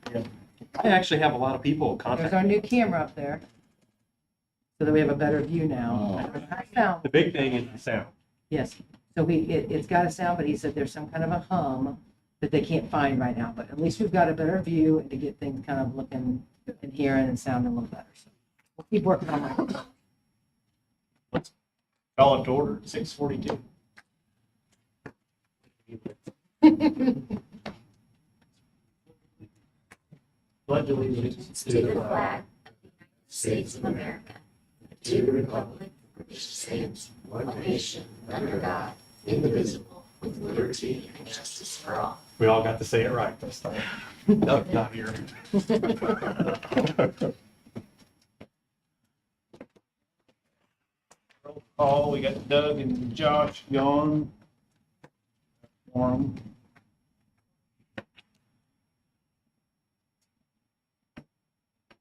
I actually have a lot of people There's contact our me. new camera up there. So that we have a better view now. I don't know how it sounds. The big thing is the sound. Yes, so it's got a sound, but he said there's some kind of a hum that they can't find right now, but at least we've got a better view and to get things kind of looking and hearing and sounding a little better. So we'll keep working on that. Call it to order at 6:42. Pledge allegiance to the flag of the United States of America, to the republic for which it stands, one nation, under God, indivisible, with liberty and justice for all. We all got to say it right this time. Doug not here. Roll call, we got Doug and Josh gone. Forum.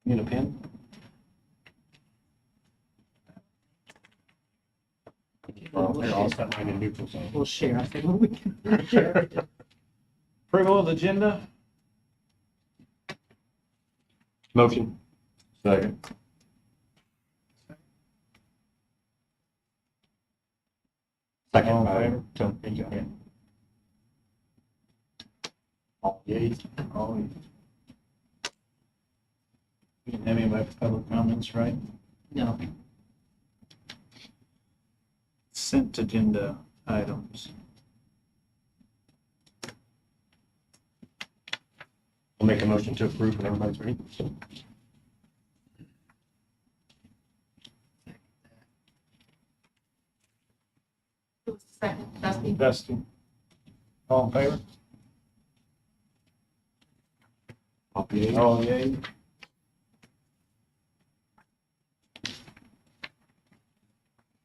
Need a pen? Here, I'll set mine in neutral zone. We'll share. I said, well, we can share. Approval of the agenda? Motion. Second. Second All in by favor? Tony. There you go. All yeas. Oh, we didn't have anybody for public comments, right? No, Consent agenda items. I'll make a motion to approve when everybody's ready. Who was the second? Dusty? Dusty. All in favor? All yeas. All yay.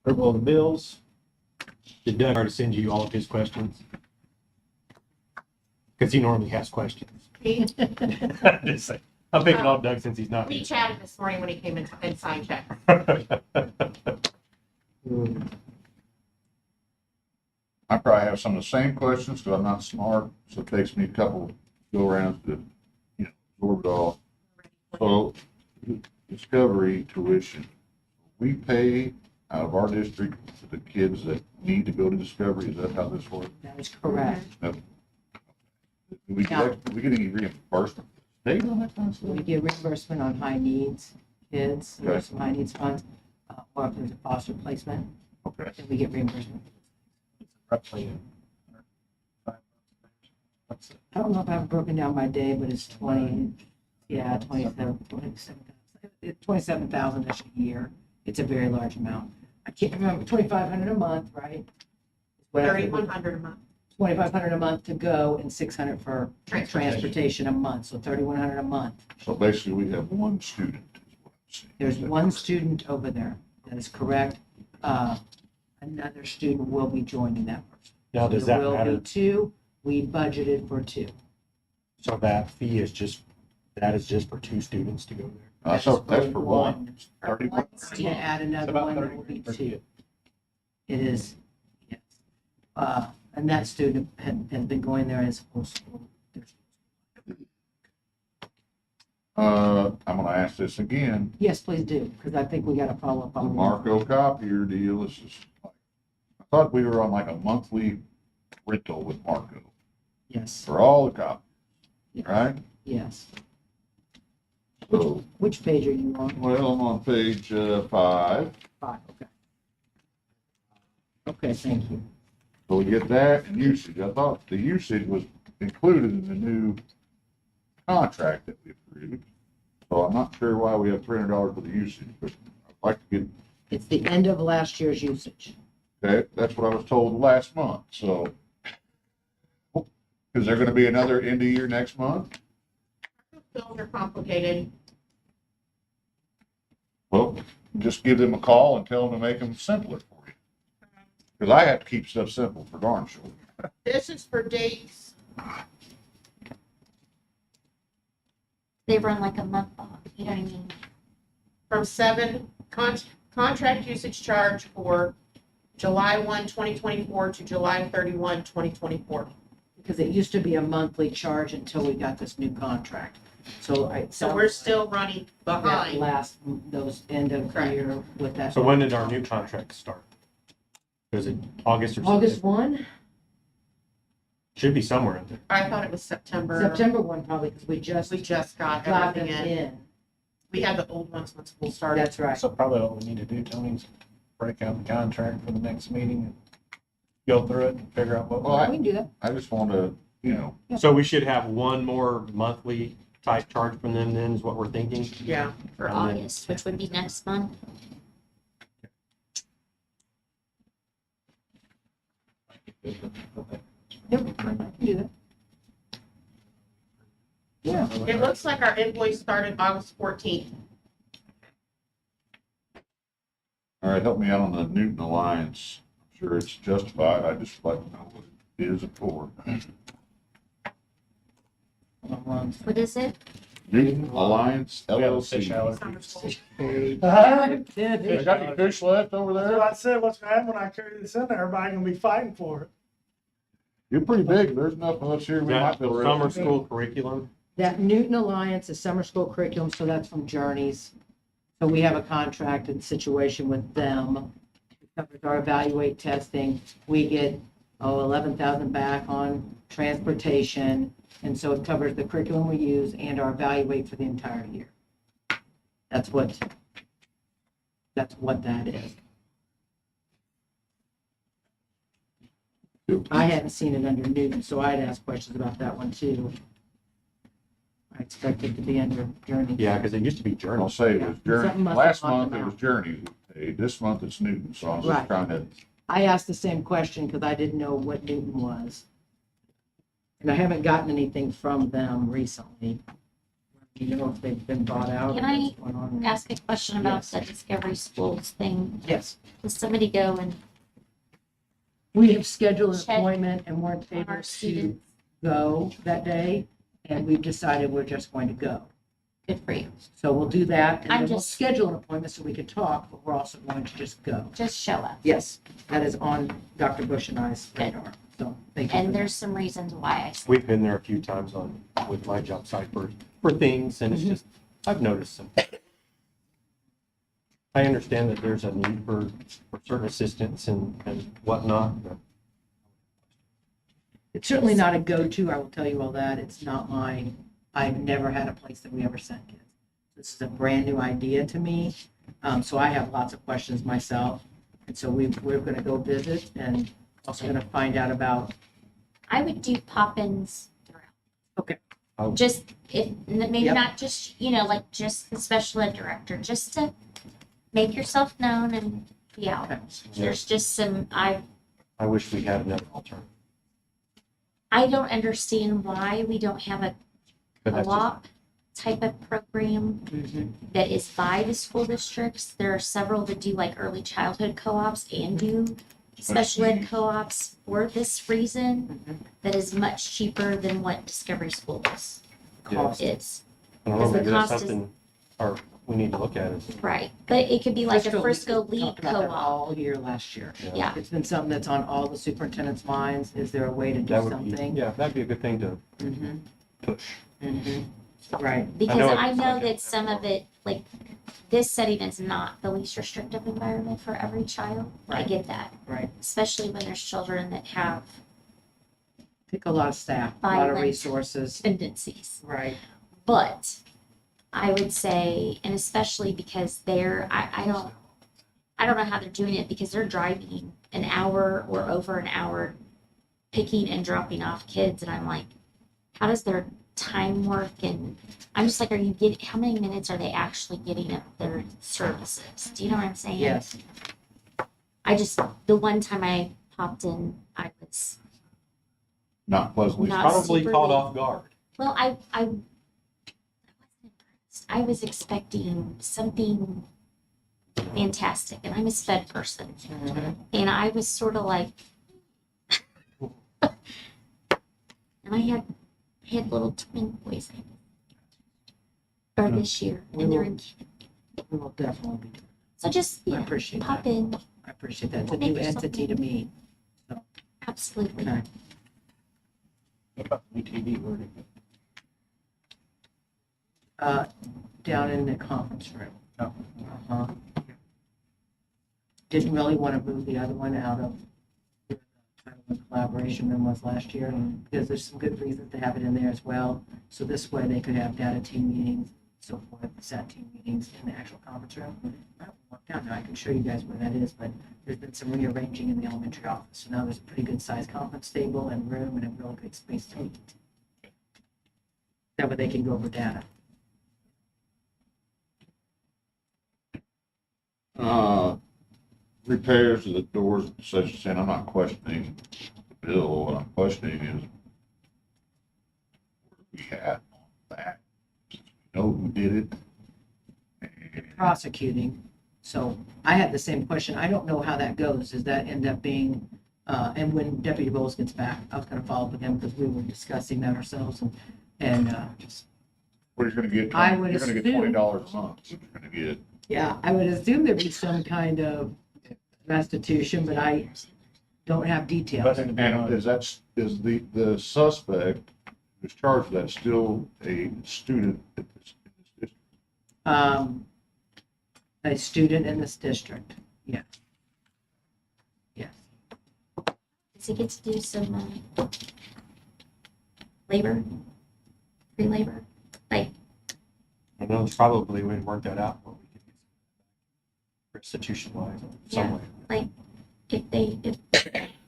Approval of the bills. Did Doug already send you all of his questions? Because he normally has questions. We Just saying. I'm picking on Doug since he's not here. chatted this morning when he came in and signed checks. I probably have some of the same questions because I'm not smart, so it takes me a couple go arounds to, absorb it all. So, Discovery tuition, we pay out of our district for the kids that need to go to Discovery, is that how this works? that is correct. Do we get any reimbursement? They on that kind of stuff? We get reimbursement on high needs kids, Okay. there's some high needs funds, or if there's a foster placement, Okay. then we get reimbursement. Roughly. What's it? I don't know if I have it broken down by day, but it's 27,000-ish a year. It's a very large amount. I can't remember, 2,500 a month, right? 3,100 a month. 2,500 a month to go and 600 for Transportation. transportation a month, so 3,100 a month. So basically, we have one student, is what I'm saying. There's one student over there, that is correct. Another student will be joining that person. Now, does that There will matter? be two, we budgeted for two. So that fee is just for two students to go there? So that's for one. 31. To add another About one, 30 it will be per two. kid. It is, yes. And that student has been going there as whole school. I'm gonna ask this again. Yes, please do, because I think we got to follow up The on. Marco copier deal, this is, I thought we were on like a monthly rental with Marco Yes, for all the copies, right? yes. So, Which page are you on? well, I'm on page 5. 5, okay. Okay, thank you. So we get that and usage. I thought the usage was included in the new contract that we approved. So I'm not sure why we have $300 for the usage, but I'd like to get, It's the end of last year's usage. okay, that's what I was told last month, so. Is there gonna be another end of year next month? Bills are complicated. Well, just give them a call and tell them to make them simpler for you. Because I have to keep stuff simple for darn sure. This is for dates. They run like a month off, you know what I mean? From contract usage charge for July 1, 2024 to July 31, 2024. Because it used to be a monthly charge until we got this new contract. So So we're still running that behind. last, those end of Correct. year with that. So when did our new contract start? Was it August or August September? 1, Should be somewhere in there. I thought it was September. September 1 probably, because we just We just got got them everything in. in. We had the old ones when school started. That's right. So probably what we need to do, Tony, is break out the contract for the next meeting and go through it and figure out what. Well, We can do that. I just want to, you know, So we should have one more monthly type charge from them then is what we're thinking? Yeah. For And then- August, which would be next month. Yep, I can do that. Yeah. It looks like our invoice started August 14th. all right, help me out on the Newton Alliance. I'm sure it's justified. I just like to know what it is for. What is it? Newton Alliance We have a fish LLC. Summer school. I'm They kidding. got any fish left over That's there? what I said, what's gonna happen when I carry this in there, everybody gonna be fighting for it. You're pretty big. There's enough of us here. We might That be able to. summer school curriculum, That Newton Alliance is summer school curriculum, so that's from Journeys. So we have a contracted situation with them. It covers our evaluate testing. We get, 11,000 back on transportation. And so it covers the curriculum we use and our evaluate for the entire year. That's what that is. I hadn't seen it under Newton, so I'd ask questions about that one too. I expect it to be under Journey. yeah, because it used to be I'll journal. say it was Journey. Something must Last have knocked month them it was out. Journey who paid. This month it's Newton. So I'm just Right. trying to. I asked the same question because I didn't know what Newton was. And I haven't gotten anything from them recently. You know if they've been bought out or Can I what's going on. Ask a question about Yes. the Discovery Schools thing. Yes, Does somebody go and we have scheduled an Check appointment and weren't on able our to students? go that day. And we've decided we're just going to go. Good for you. So we'll do that and I'm then we'll just- schedule an appointment so we can talk, but we're also going to just go. Just show up. Yes, that is on Dr. Bush and I's Good. radar. So thank you. And for there's some reasons why I said, We've been there a few times with my job site for things and it's just, I've noticed some. I understand that there's a need for certain assistance and whatnot, but It's certainly not a go-to, I will tell you all that. It's not mine. I've never had a place that we ever sent kids. This is a brand-new idea to me. So I have lots of questions myself. And so we're going to go visit and also going to find out about, I would do pop-ins throughout. Okay. Oh. Just, if, maybe Yep. not just, like just the special ed director, just to make yourself known and be out. Okay. There's just some, I wish we had another alternative. I don't understand why we don't have a But that's just- co-op type of program that is by the school districts. There are several that do like early childhood co-ops and do special ed co-ops for this reason that is much cheaper than what Discovery Schools cost. is. I don't know, Because the maybe that's cost is- something, or we need to look at it. Right, but it could be like a Frisco we League talked about that co-op. all year last year. Yeah, It's been something that's on all the superintendent's minds. Is there a way to do That would something? be, yeah, that'd be a good thing to Mhm, push. mhm. Right. because know I it's know like that a- some of it, like, this setting is not the least restrictive environment for every child. I Right. get that, Right. especially when there's children that have Take a lot of staff, a lot of Violent. resources. tendencies. Right. But I would say, and especially because I don't know how they're doing it because they're driving an hour or over an hour picking and dropping off kids. And I'm like, how does their time work? And I'm just like, how many minutes are they actually getting at their services? Do you know what I'm saying? Yes. The one time I popped in, I was, Not pleasantly. Not Probably super caught late. off guard. well, I wasn't impressed. I was expecting something fantastic, and I'm a sped person. And I was sort of like, and I had little twin boys or this year, and they're in, We will definitely be doing so just it. I yeah, appreciate pop that. in, I appreciate that. It's a Make new yourself entity to known. me. absolutely. Okay. What about the TV verdict? Down in the conference room. Oh. Uh-huh. Didn't really want to move the other one out of where the Title I collaboration room was last year, because there's some good reasons to have it in there as well. So this way they could have data team meetings, so forth, SAT team meetings in the actual conference room. I don't walk down now, I can show you guys where that is, but there's been some rearranging in the elementary office. So now there's a pretty good sized conference table and room and a real good space to meet. That way they can go over data. Repairs to the doors, such as, and I'm not questioning the bill, what I'm questioning is where we at on that? We know who did it. And Prosecuting. So I had the same question. I don't know how that goes. Does that end up being, and when Deputy Bowles gets back, I was gonna follow up with him because we were discussing that ourselves and just, what you're gonna get, I would you're gonna get assume- $20 a month, what you're gonna get. yeah, I would assume there'd be some kind of restitution, but I don't have details. But it'd be And on- is the suspect who's charged with that still a student at this district? A student in this district, yes. Yes. Does he get to do some labor, free labor? Like, I know it's probably we work that out, what we could get restitution wise, some Yeah. way. like if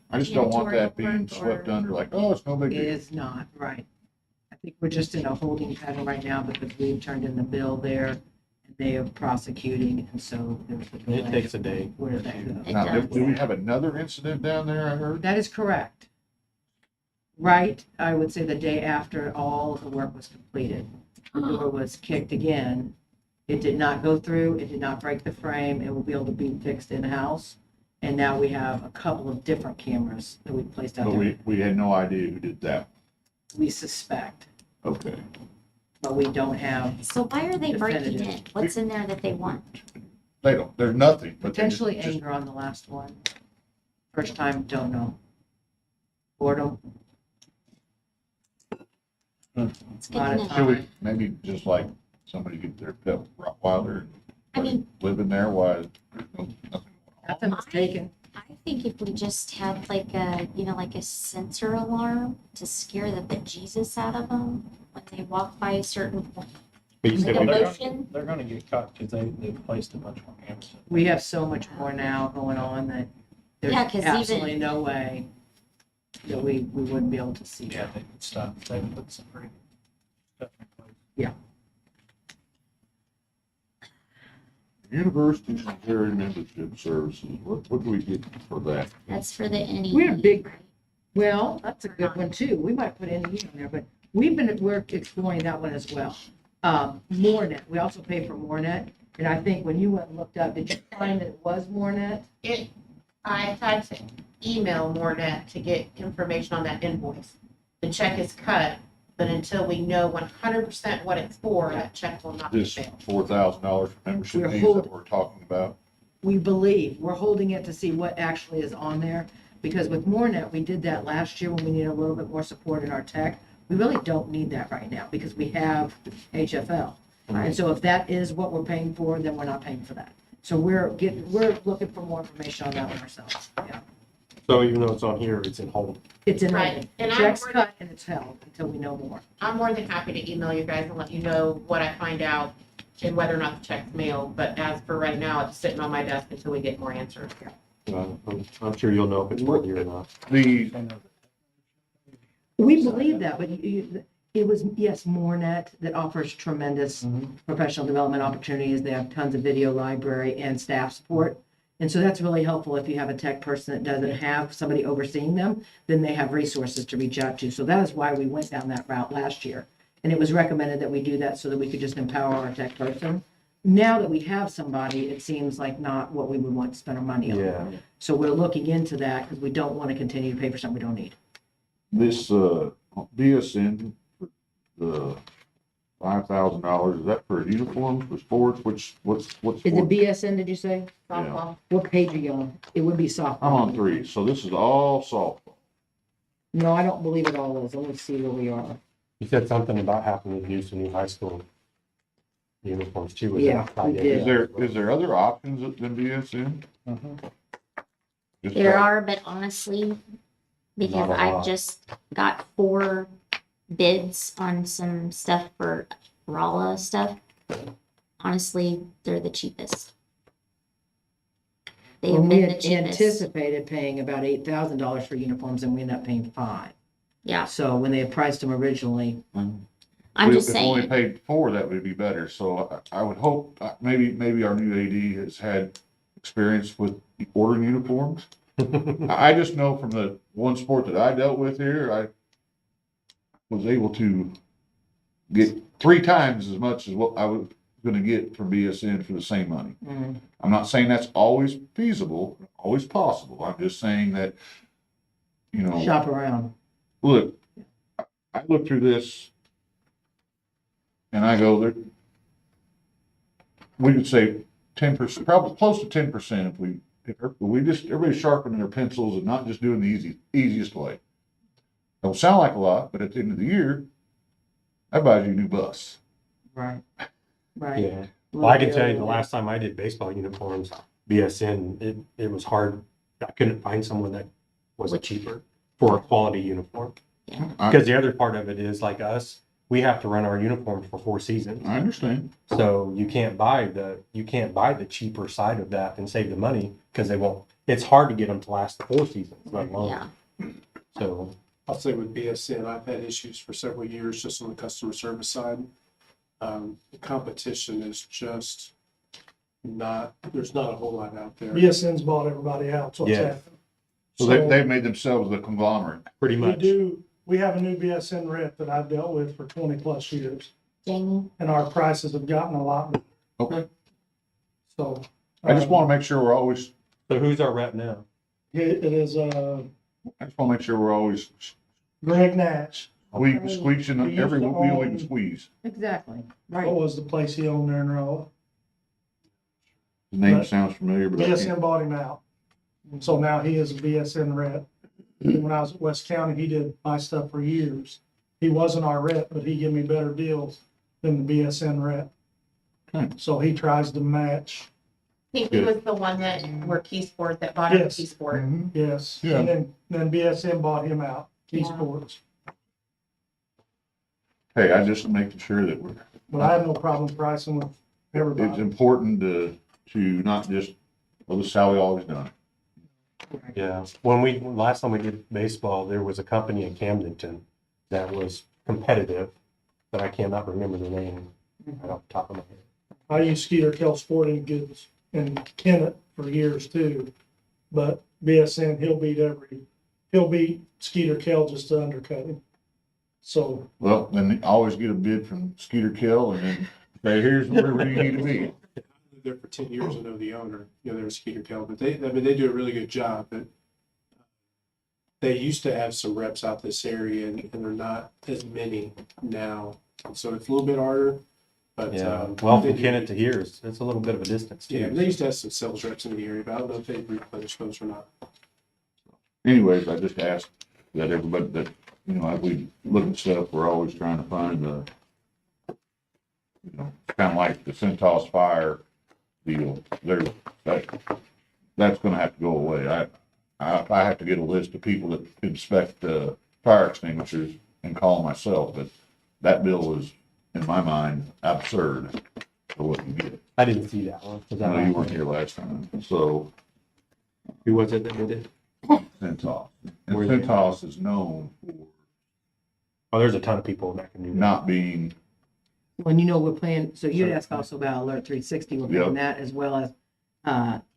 I just don't want that Janitorial being work swept or- under like, oh, it's no big It deal. is not, right. I think we're just in a holding pattern right now because we've turned in the bill there and they are prosecuting, and so there's a delay. It takes a day. Where did that go? It Now, does. do we have another incident down there, I heard? That is correct. Right, I would say the day after all of the work was completed, the door was kicked again. It did not go through, it did not break the frame, it will be able to be fixed in-house. And now we have a couple of different cameras that we placed out But there. we had no idea who did that. We suspect, Okay. but we don't have so why are they breaking in? Definitive. What's in there that they want? They don't, there's nothing, but they potentially just, anger on the last one. First time, don't know. Boredom, It's good lot to of know. should we, time. maybe just like somebody get their pet Rottweiler I mean, living there while there's nothing going on. Nothing was taken. I think if we just had like a, like a sensor alarm to scare the bejesus out of them when they walk by a certain point. But you Like said a we they're got- motion, They're gonna get caught because they've placed a bunch more cameras. We have so much more now going on that there's Yeah, 'cause absolutely no way that we wouldn't be able to see Yeah, that. they could stop, they would put some pretty stuff in place. University Missouri Membership Services, what do we get for that? that's for the NE. We had a big- right? Well, that's a good one too. We might put NE on there, but we're exploring that one as well. Morenet, we also pay for Morenet. And I think when you went and looked up, did you find that it was Morenet? I had to email Mornet to get information on that invoice. The check is cut, but until we know 100% what it's for, that check will not be This paid. $4,000 for membership We're fees hold- that we're talking about? We believe, we're holding it to see what actually is on there. Because with Morenet, we did that last year when we needed a little bit more support in our tech. We really don't need that right now because we have HFL. And so if that is what we're paying for, then we're not paying for that. So we're looking for more information on that one ourselves. Yeah. So even though it's on here, it's in hold. It's in Right. writing. And The I'm check's worried- cut and it's held until we know more. I'm more than happy to email you guys and let you know what I find out and whether or not the check's mailed. But as for right now, it's sitting on my desk until we get more answers. I'm sure you'll know if it's worthy or not. The, We believe that, but it was, yes, Morenet that offers tremendous professional development opportunities. They have tons of video library and staff support. And so that's really helpful if you have a tech person that doesn't have somebody overseeing them, then they have resources to reach out to. So that is why we went down that route last year. And it was recommended that we do that so that we could just empower our tech person. Now that we have somebody, it seems like not what we would want to spend our money on. Yeah. So we're looking into that because we don't want to continue to pay for something we don't need. this, BSN, the $5,000, is that for uniforms, for sports, what's Is for? it BSN, did you say? Softball. What page are you on? It would be softball. I'm on 3, so this is all softball. No, I don't believe it all is. Let me see where we are. You said something about having to use a new high school uniforms too. Yeah, we did. Is there other options than BSN? Mhm. Just There try- are, but honestly, because Not a I've lot. just got 4 bids on some stuff for Rolla stuff. Honestly, they're the cheapest. They Well, have we been the had cheapest. anticipated paying about $8,000 for uniforms and we ended up paying 5. Yeah, So when they had priced them originally, I'm just If only saying, paid 4, that would be better. So I would hope, maybe our new AD has had experience with ordering uniforms. I just know from the one sport that I dealt with here, I was able to get 3 times as much as what I was gonna get from BSN for the same money. mm, I'm not saying that's always feasible, always possible. I'm just saying that, you know, shop around. look, I look through this and I go, we could save 10%, probably close to 10% if we just, everybody sharpening their pencils and not just doing the easiest way. Don't sound like a lot, but at the end of the year, that buys you a new bus. Right. Right. Yeah. Well, I can tell you the last time I did baseball uniforms, BSN, it was hard. I couldn't find someone that was cheaper for a quality uniform. I Because the other part of it is like us, we have to run our uniforms for 4 seasons. understand. So you can't buy the cheaper side of that and save the money because they won't. It's hard to get them to last 4 seasons, let alone. yeah, So I'll say with BSN, I've had issues for several years just on the customer service side. The competition is just not, there's not a whole lot out there. BSN's bought everybody out, so what's Yeah. happened. So they've made themselves a conglomerate. pretty We much. we have a new BSN rep that I've dealt with for 20+ years, Jamie, and our prices have gotten a lot better, Okay. so. I just want to make sure we're always, So who's our rep now? It is, I just want to make sure we're always Greg Natch. squeezing He every used to wheel we own- can squeeze. Exactly. What Right. was the place he owned there in Rolla? The name But sounds familiar, but I can't. BSN bought him out. So now he is a BSN rep. When I was at West County, he did my stuff for years. He wasn't our rep, but he gave me better deals than the BSN rep. Okay. So he tries to match, I think he was the one that, were Keysport, that bought him Yes. Keysport. yes. Yeah. And then BSN bought him out, Key Yeah. Sports. Hey, I just making sure that we're, But I have no problem pricing with it's everybody. important to not just, well, this is how we always done it. Yeah. Last time we did baseball, there was a company in Camdenton that was competitive, but I cannot remember the name right off the top of my head. I used Skeeter Kell Sporting Goods in Kennett for years too. But BSN, he'll beat Skeeter Kell just to undercut him. So, Well, then always get a bid from Skeeter Kill and then say, here's where you need to be. I lived there for 10 years. I know the owner, they're Skeeter Kell, but they do a really good job. But they used to have some reps out this area and they're not as many now. So it's a little bit harder, but. Yeah. Well, they from do- Kennett to here it's a little bit of a distance Yeah, too. they used to have some sales reps in the area, but I don't know if they've replenished those or not. Anyways, I just ask that everybody that, as we look at stuff, we're always trying to find kind of like the Centos Fire deal. That's gonna have to go away. I have to get a list of people that inspect, fire extinguishers and call myself, but that bill is, in my mind, absurd for what you get. I didn't see that one. Was I that know you right? weren't here last time, so Who was it that did it? Centos. And Where's it? Centos is known for Oh, there's a ton of people that can do that. not being, When we're playing, so you'd ask also about Alert 360, we're playing Yep. that as well as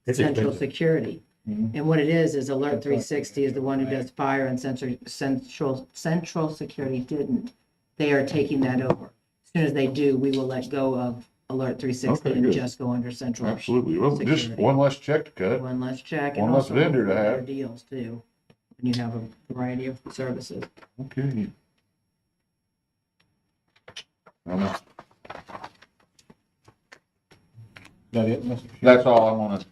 It's Central expensive. Mhm. Security. And what it is Alert 360 is the one who does fire, and Central Security didn't. They are taking that over. As soon as they do, we will let go of Alert 360 Okay, and good. just go under Central. absolutely, well, just Security. one less check to cut. One less check and One less also vendor to better have. deals too. And you have a variety of services. Okay. I don't know. That it, Mr. That's all I want to,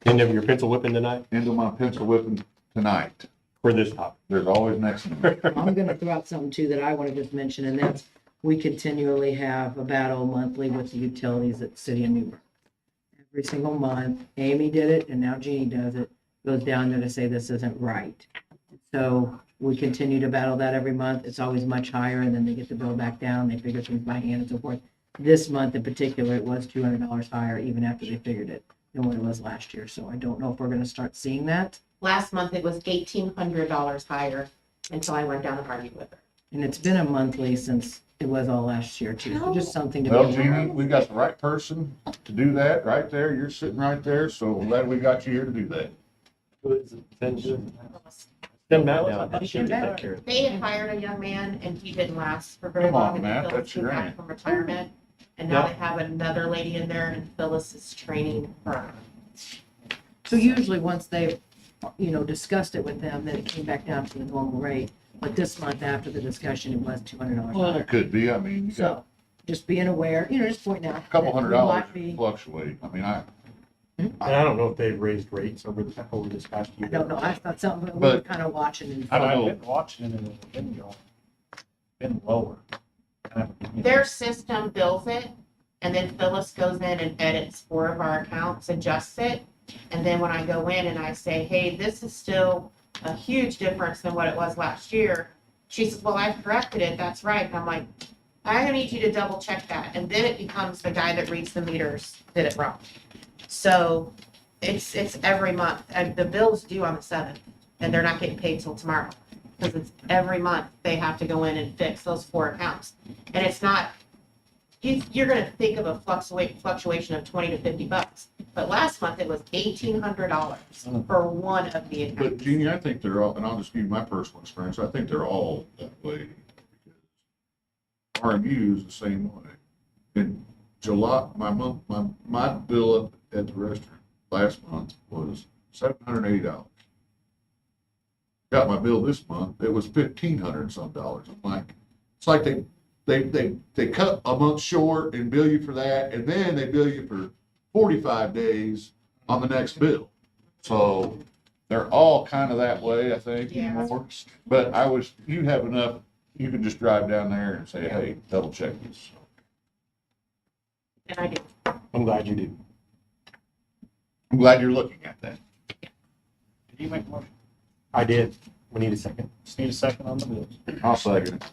End of your pencil whipping tonight into my pencil whipping tonight. for this topic. There's always next one. I'm gonna throw out something too that I want to just mention, and that's we continually have a battle monthly with the utilities at City of Newburg. Every single month, Amy did it and now Jeannie does it, goes down there to say this isn't right. So we continue to battle that every month. It's always much higher and then they get the bill back down. They figure things by hand and so forth. This month in particular, it was $200 higher even after they figured it than what it was last year. So I don't know if we're going to start seeing that. Last month it was $1,800 higher until I went down and argued with her. And it's been a monthly since it was all last year too. So just something to Well, be. Jeannie, we got the right person to do that right there. You're sitting right there, so glad we got you here to do that. Who is it? Them Matt now. He should take care of it. They had hired a young man and he didn't last for very Come on, long. And Matt, Phyllis that's came your back aunt. from retirement. And now they have another lady in there and Phyllis is training her. So usually once they've, discussed it with them, then it came back down to the normal rate. But this month after the discussion, it was $200 Well, higher. it could be. I mean, you got So just being aware, just pointing out. a couple that we $100 might be- fluctuate. I mean, And I don't know if they've raised rates over this past year. I don't know. I thought something, we were But- kind of watching and. I don't know. I've been watching it and it's been going, been lower. Their system bills it and then Phyllis goes in and edits 4 of our accounts, adjusts it. And then when I go in and I say, hey, this is still a huge difference than what it was last year. She says, well, I've corrected it. That's right. And I'm like, I need you to double check that. And then it becomes the guy that reads the meters did it wrong. So it's every month. And the bill's due on the 7th and they're not getting paid till tomorrow. Because it's every month they have to go in and fix those 4 accounts. And it's not, you're gonna think of a fluctuation of 20 to 50 bucks. But last month it was $1,800 for one of the but accounts. Jeannie, I think they're all, and I'll just give you my personal experience, I think they're all that way. RMU is the same way. In July, my bill at the restaurant last month was $780. Got my bill this month, it was $1,500 some dollars. I'm like, it's like they cut a month short and bill you for that, and then they bill you for 45 days on the next bill. So they're all kind of that way, I think, Yeah. anymore. But you have enough, you can just drive down there and say, hey, double check this. And I do. I'm glad you do. I'm glad you're looking at that. Did you make a motion? I did. We need a second. Just need a second on the bills. I'll second it.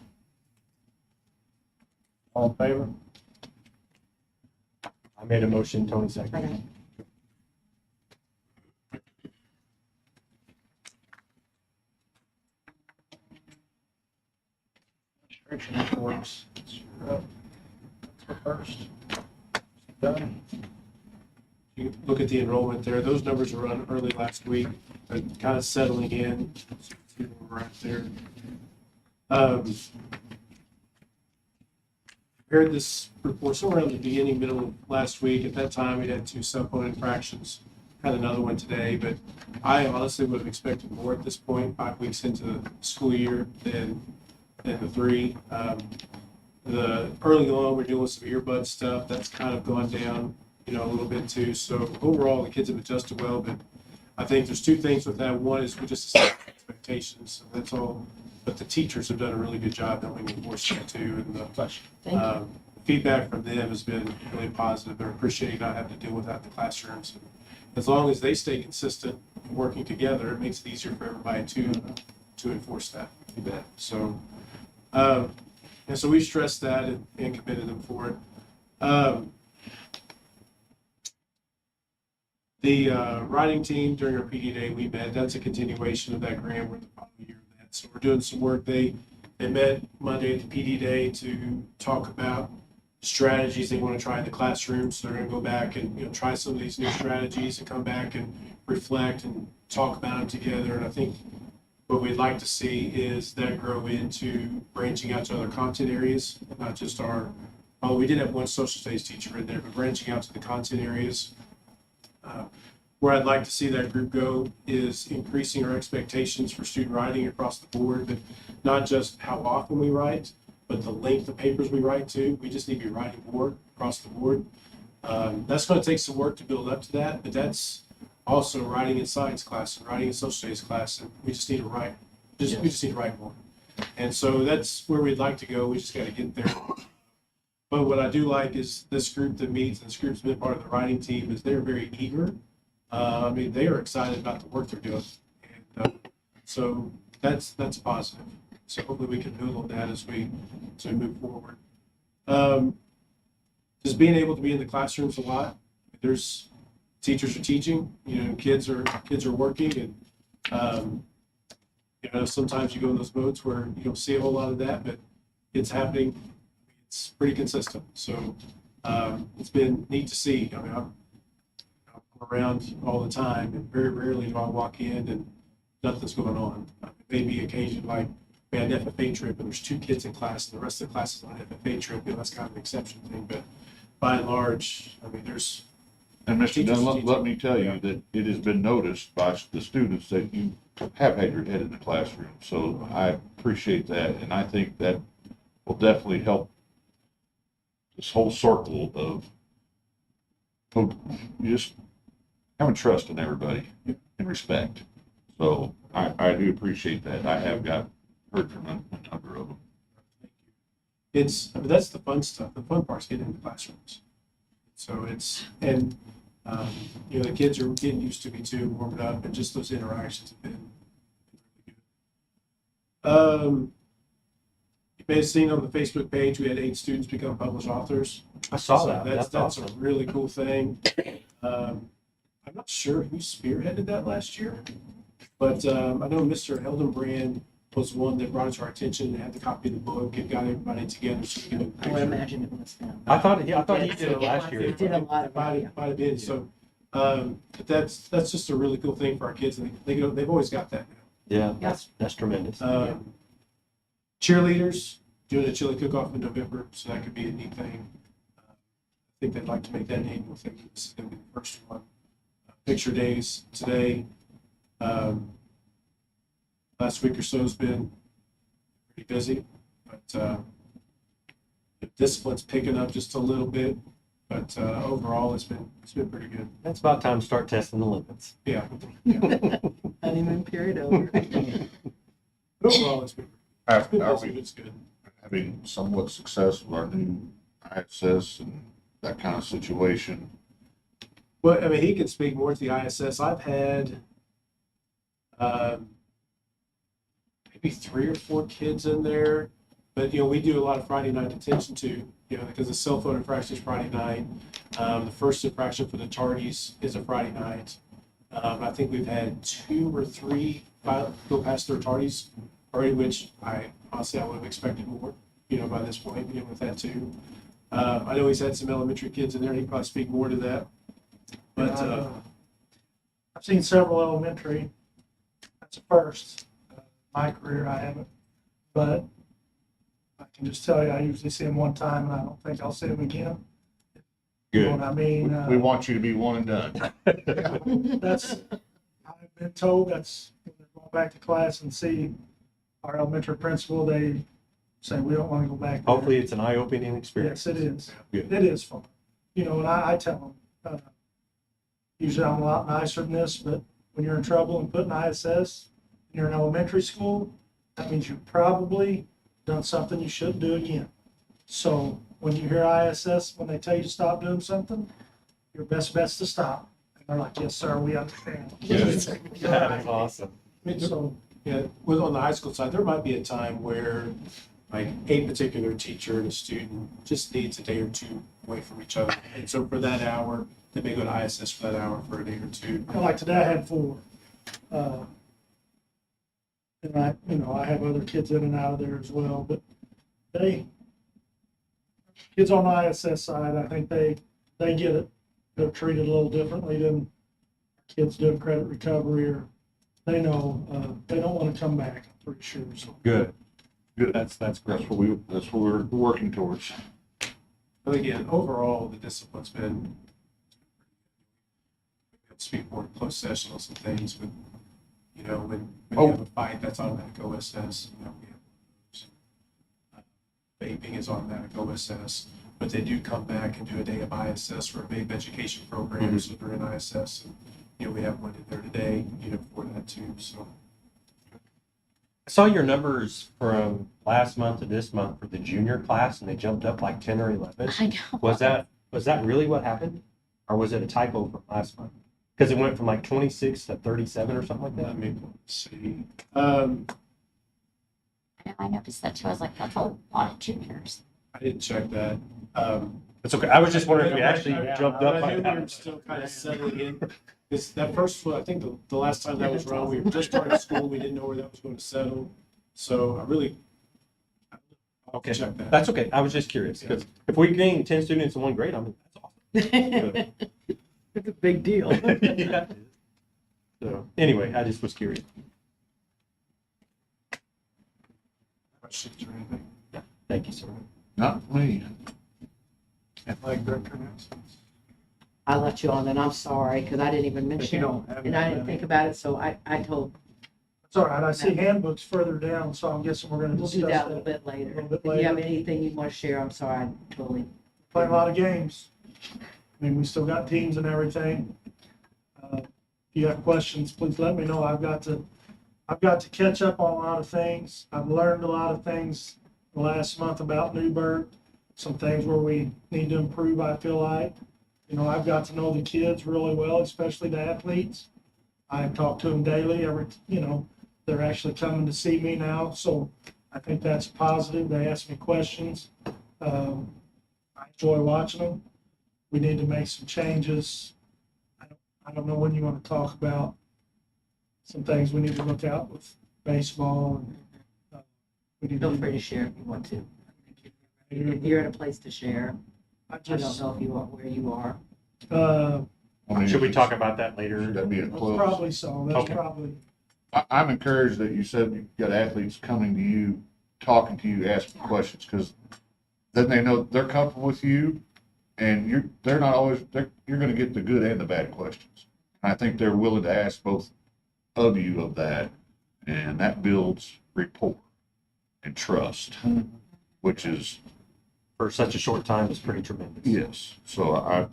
All in favor? I made a motion, Tony seconded. Registration reports. You're up. Let's go first. Done. You look at the enrollment there, those numbers were run early last week, they're kind of settling in. See where we're at there. Prepared this report somewhere in the beginning, middle of last week. At that time, we had 2 cell phone infractions. Had another one today, but I honestly would have expected more at this point, 5 weeks into the school year than the 3. The early on, we're doing some earbud stuff. That's kind of gone down, a little bit too. So overall, the kids have adjusted well, but I think there's 2 things with that. One is we just set expectations. That's all. But the teachers have done a really good job helping enforce that too. And the Thank you. feedback from them has been really positive. They're appreciating not having to deal with that in the classrooms. And as long as they stay consistent, working together, it makes it easier for everybody to enforce that. You bet. So, and so we stressed that and committed them for it. The writing team during our PD day we met, that's a continuation of that grant. We're the following year of that. So we're doing some work. They met Monday at the PD day to talk about strategies they want to try in the classroom. So they're going to go back and try some of these new strategies and come back and reflect and talk about them together. And I think what we'd like to see is that grow into branching out to other content areas, not just we did have one social studies teacher in there, but branching out to the content areas. Where I'd like to see that group go is increasing our expectations for student writing across the board, but not just how often we write, but the length of papers we write too. We just need to be writing more across the board. That's going to take some work to build up to that, but that's also writing in science class and writing in social studies class, and we just need to write. We just need to write more. And so that's where we'd like to go. We just got to get there. But what I do like is this group that meets, and this group's been part of the writing team, is they're very eager. I mean, they are excited about the work they're doing. And so that's positive. So hopefully we can build on that as we move forward. Just being able to be in the classrooms a lot. There's teachers are teaching, kids are working, and sometimes you go in those modes where you don't see a whole lot of that, but it's happening. It's pretty consistent. So it's been neat to see. I mean, I'm around all the time, and very rarely do I walk in and nothing's going on. Maybe occasion like we had an FFA trip and there's 2 kids in class and the rest of the class is on an FFA trip. That's kind of an exception thing, but by and large, I mean, there's. And Mr. Teachers Dunn, teaching. let me tell you that it has been noticed by the students that you have had your head in the classroom. So I appreciate that, and I think that will definitely help this whole circle of just having trust in everybody and respect. So I do appreciate that. I have heard from a number of them. That's the fun stuff. The fun part's getting in the classrooms. So the kids are getting used to me too, warming up, and just those interactions have been really good. You may have seen on the Facebook page, we had 8 students become published authors. I saw So that. That's That's awesome. a really cool thing. I'm not sure who spearheaded that last year, but I know Mr. Hildenbrand was one that brought it to our attention and had the copy of the book and got everybody together so we could. I would imagine it was them. I thought he did it last He year. did a lot of Might have been, so, but that's just a really cool thing for our kids, and they've always got that Yeah, that's tremendous. now. Cheerleaders, doing a chili cook-off in November, so that could be a neat thing. I think they'd like to make that an annual thing. This is gonna be the first one. Picture days today. Last week or so has been pretty busy, but the discipline's picking up just a little bit. But overall, it's been pretty good. That's about time to start testing the limits. Yeah. Honeymoon period over. Overall, it's been Are busy. we It's good. having somewhat success with our new ISS and that kind of situation? Well, I mean, he can speak more to the ISS. I've had maybe 3 or 4 kids in there, but we do a lot of Friday night detention too. Because the cell phone infraction is Friday night. The first infraction for the tardies is a Friday night. I think we've had 2 or 3 go past their tardies already, which I would have expected more. By this point, with that too. I know he's had some elementary kids in there. He can probably speak more to that. But I've seen several elementary. That's a first. My career, I haven't. But I can just tell you, I usually see him one time, and I don't think I'll see him again. You know Good. what I mean? We want you to be one and done. That's, I've been told that's, when they're going back to class and see our elementary principal, they say, we don't want to go back there. Hopefully it's an eye-opening experience. Yes, it is. Good. It is fun. And I tell them, usually I'm a lot nicer than this, but when you're in trouble and put in ISS, and you're in elementary school, that means you've probably done something you shouldn't do again. So when you hear ISS, when they tell you to stop doing something, your best bet's to stop. And they're like, yes, sir, we understand. That is awesome. So, yeah, on the high school side, there might be a time where like a particular teacher and a student just needs a day or 2 away from each other. And so for that hour, they may go to ISS for that hour for a day or 2. like today I had 4. And I have other kids in and out of there as well, but kids on the ISS side, I think they get it. They're treated a little differently than kids doing credit recovery, or they know, they don't want to come back, I'm pretty sure, so. Good. Good. That's great. That's what we're working towards. But again, overall, the discipline's been, we'll speak more in closed session on some things, but, when you have a fight, that's automatic OSS. We have vaping is automatic OSS, but they do come back and do a day of ISS for a vape education program, so they're in ISS. And, we have one in there today, for that too, so. I saw your numbers from last month to this month for the junior class, and they jumped up like 10 or 11. I know. Was that really what happened? Or was it a typo from last month? Because it went from like 26 to 37 or something like that? Let me see. I noticed that too. I was like, that's a lot of juniors. I didn't check that. It's okay. I was just wondering if we actually jumped up I by knew we were that. still kind of settling in. This, that first one, I think the last time that was run, we were just starting school. We didn't know where that was going to settle. So I'll Okay, check that. that's okay. I was just curious, because if we gain 10 students in one grade, I mean, that's awesome. It's a big deal. Yeah. So, anyway, I just was curious. Questions or anything? Thank you, sir. Not me. Athletic director announcements. I let you on, and I'm sorry, because I didn't even If mention you it, don't have and I it, didn't think about it, so I told, It's all right. I see handbooks further down, so I'm guessing we're gonna we'll discuss do that a little that. bit later. little bit If you have later. anything you want to share, I'm sorry, I totally. Play a lot of games. I mean, we still got teams and everything. If you have questions, please let me know. I've got to catch up on a lot of things. I've learned a lot of things the last month about Newburg. Some things where we need to improve, I feel like. You know, I've got to know the kids really well, especially the athletes. I talk to them daily, they're actually coming to see me now, so I think that's positive. They ask me questions. I enjoy watching them. We need to make some changes. I don't know when you want to talk about some things we need to look out with baseball. We need Feel to, free to share if you want to. If you're in a place to share, I I don't just, know if you are, where you are. I mean, Should we talk about that later? Should that be a close? probably so, that's Okay. probably, I'm encouraged that you said you've got athletes coming to you, talking to you, asking questions, because then they know they're comfortable with you, and they're not always, you're gonna get the good and the bad questions. I think they're willing to ask both of you of that, and that builds rapport and trust, which is, For such a short time, is pretty tremendous. yes, so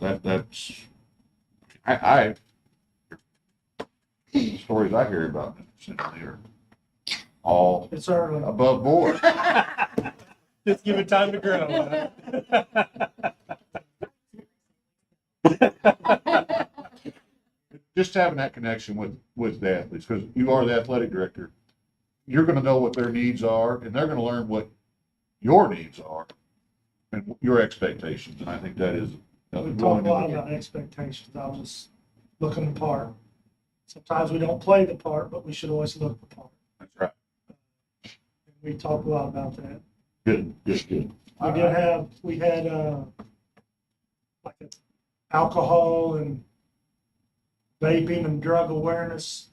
the stories I hear about Cincinnati are all it's early. above board. Just give it time to grow. Just having that connection with the athletes, because you are the athletic director, you're gonna know what their needs are, and they're gonna learn what your needs are and your expectations, and I think that is. We talk a lot about expectations. I'll just looking the part. Sometimes we don't play the part, but we should always look the part. That's right. We talk a lot about that. Good. We had like an alcohol and vaping and drug awareness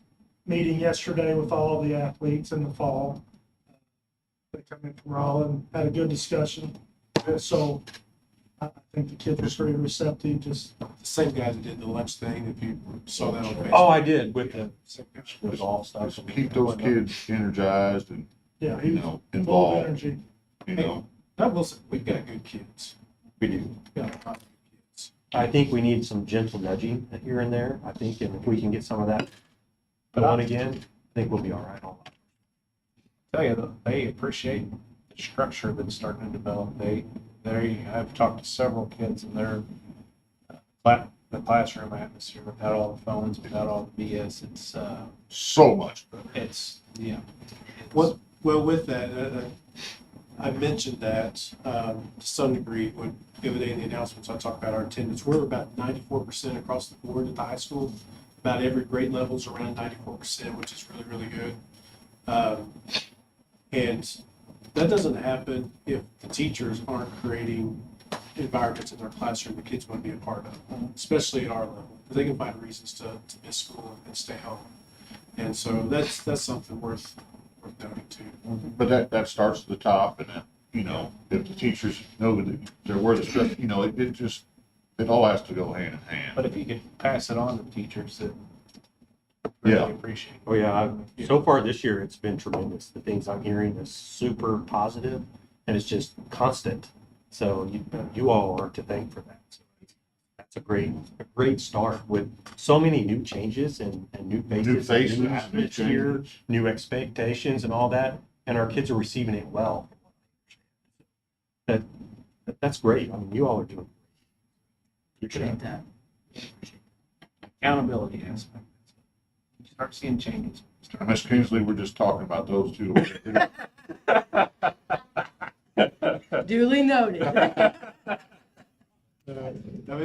meeting yesterday with all the athletes in the fall. They come in from Raleigh and had a good discussion. So I think the kids were pretty receptive, just, The same guy that did the lunch thing, if you saw that on Facebook. Oh, I did, with the Same guy. with all stuff. Just keep those kids energized and, yeah, he was full of involved, energy. I will say, we've got good kids. We do. We've got a lot of good kids. I think we need some gentle nudging here and there. I think, and if we can get some of that going again, I think we'll be all right. Tell you, that they appreciate the structure that's starting to develop. I've talked to several kids in their the classroom atmosphere without all the phones, without all the BS. so much better. Yeah. Well, with that, I mentioned that to some degree when the other day in the announcements, I talked about our attendance. We're about 94% across the board at the high school. About every grade level is around 94%, which is really, really good. And that doesn't happen if the teachers aren't creating environments in their classroom the kids want to be a part of, especially at our level, because they can find reasons to miss school and stay home. And so that's something worth noting too. But that starts at the top, and if the teachers know that they're where the structure, it all has to go hand in hand. But if you could pass it on to teachers that Yeah. really appreciate it. Oh, yeah. So far this year, it's been tremendous. The things I'm hearing is super positive, and it's just constant. So you all are to thank for that. So that's a great start with so many new changes and new faces, faces, new new atmosphere, changes. new expectations and all that, and our kids are receiving it well. That's great. I mean, you all are doing. Appreciate that. Accountability aspect. You start seeing changes. And Ms. Kingsley, we're just talking about those two. Duly noted. No,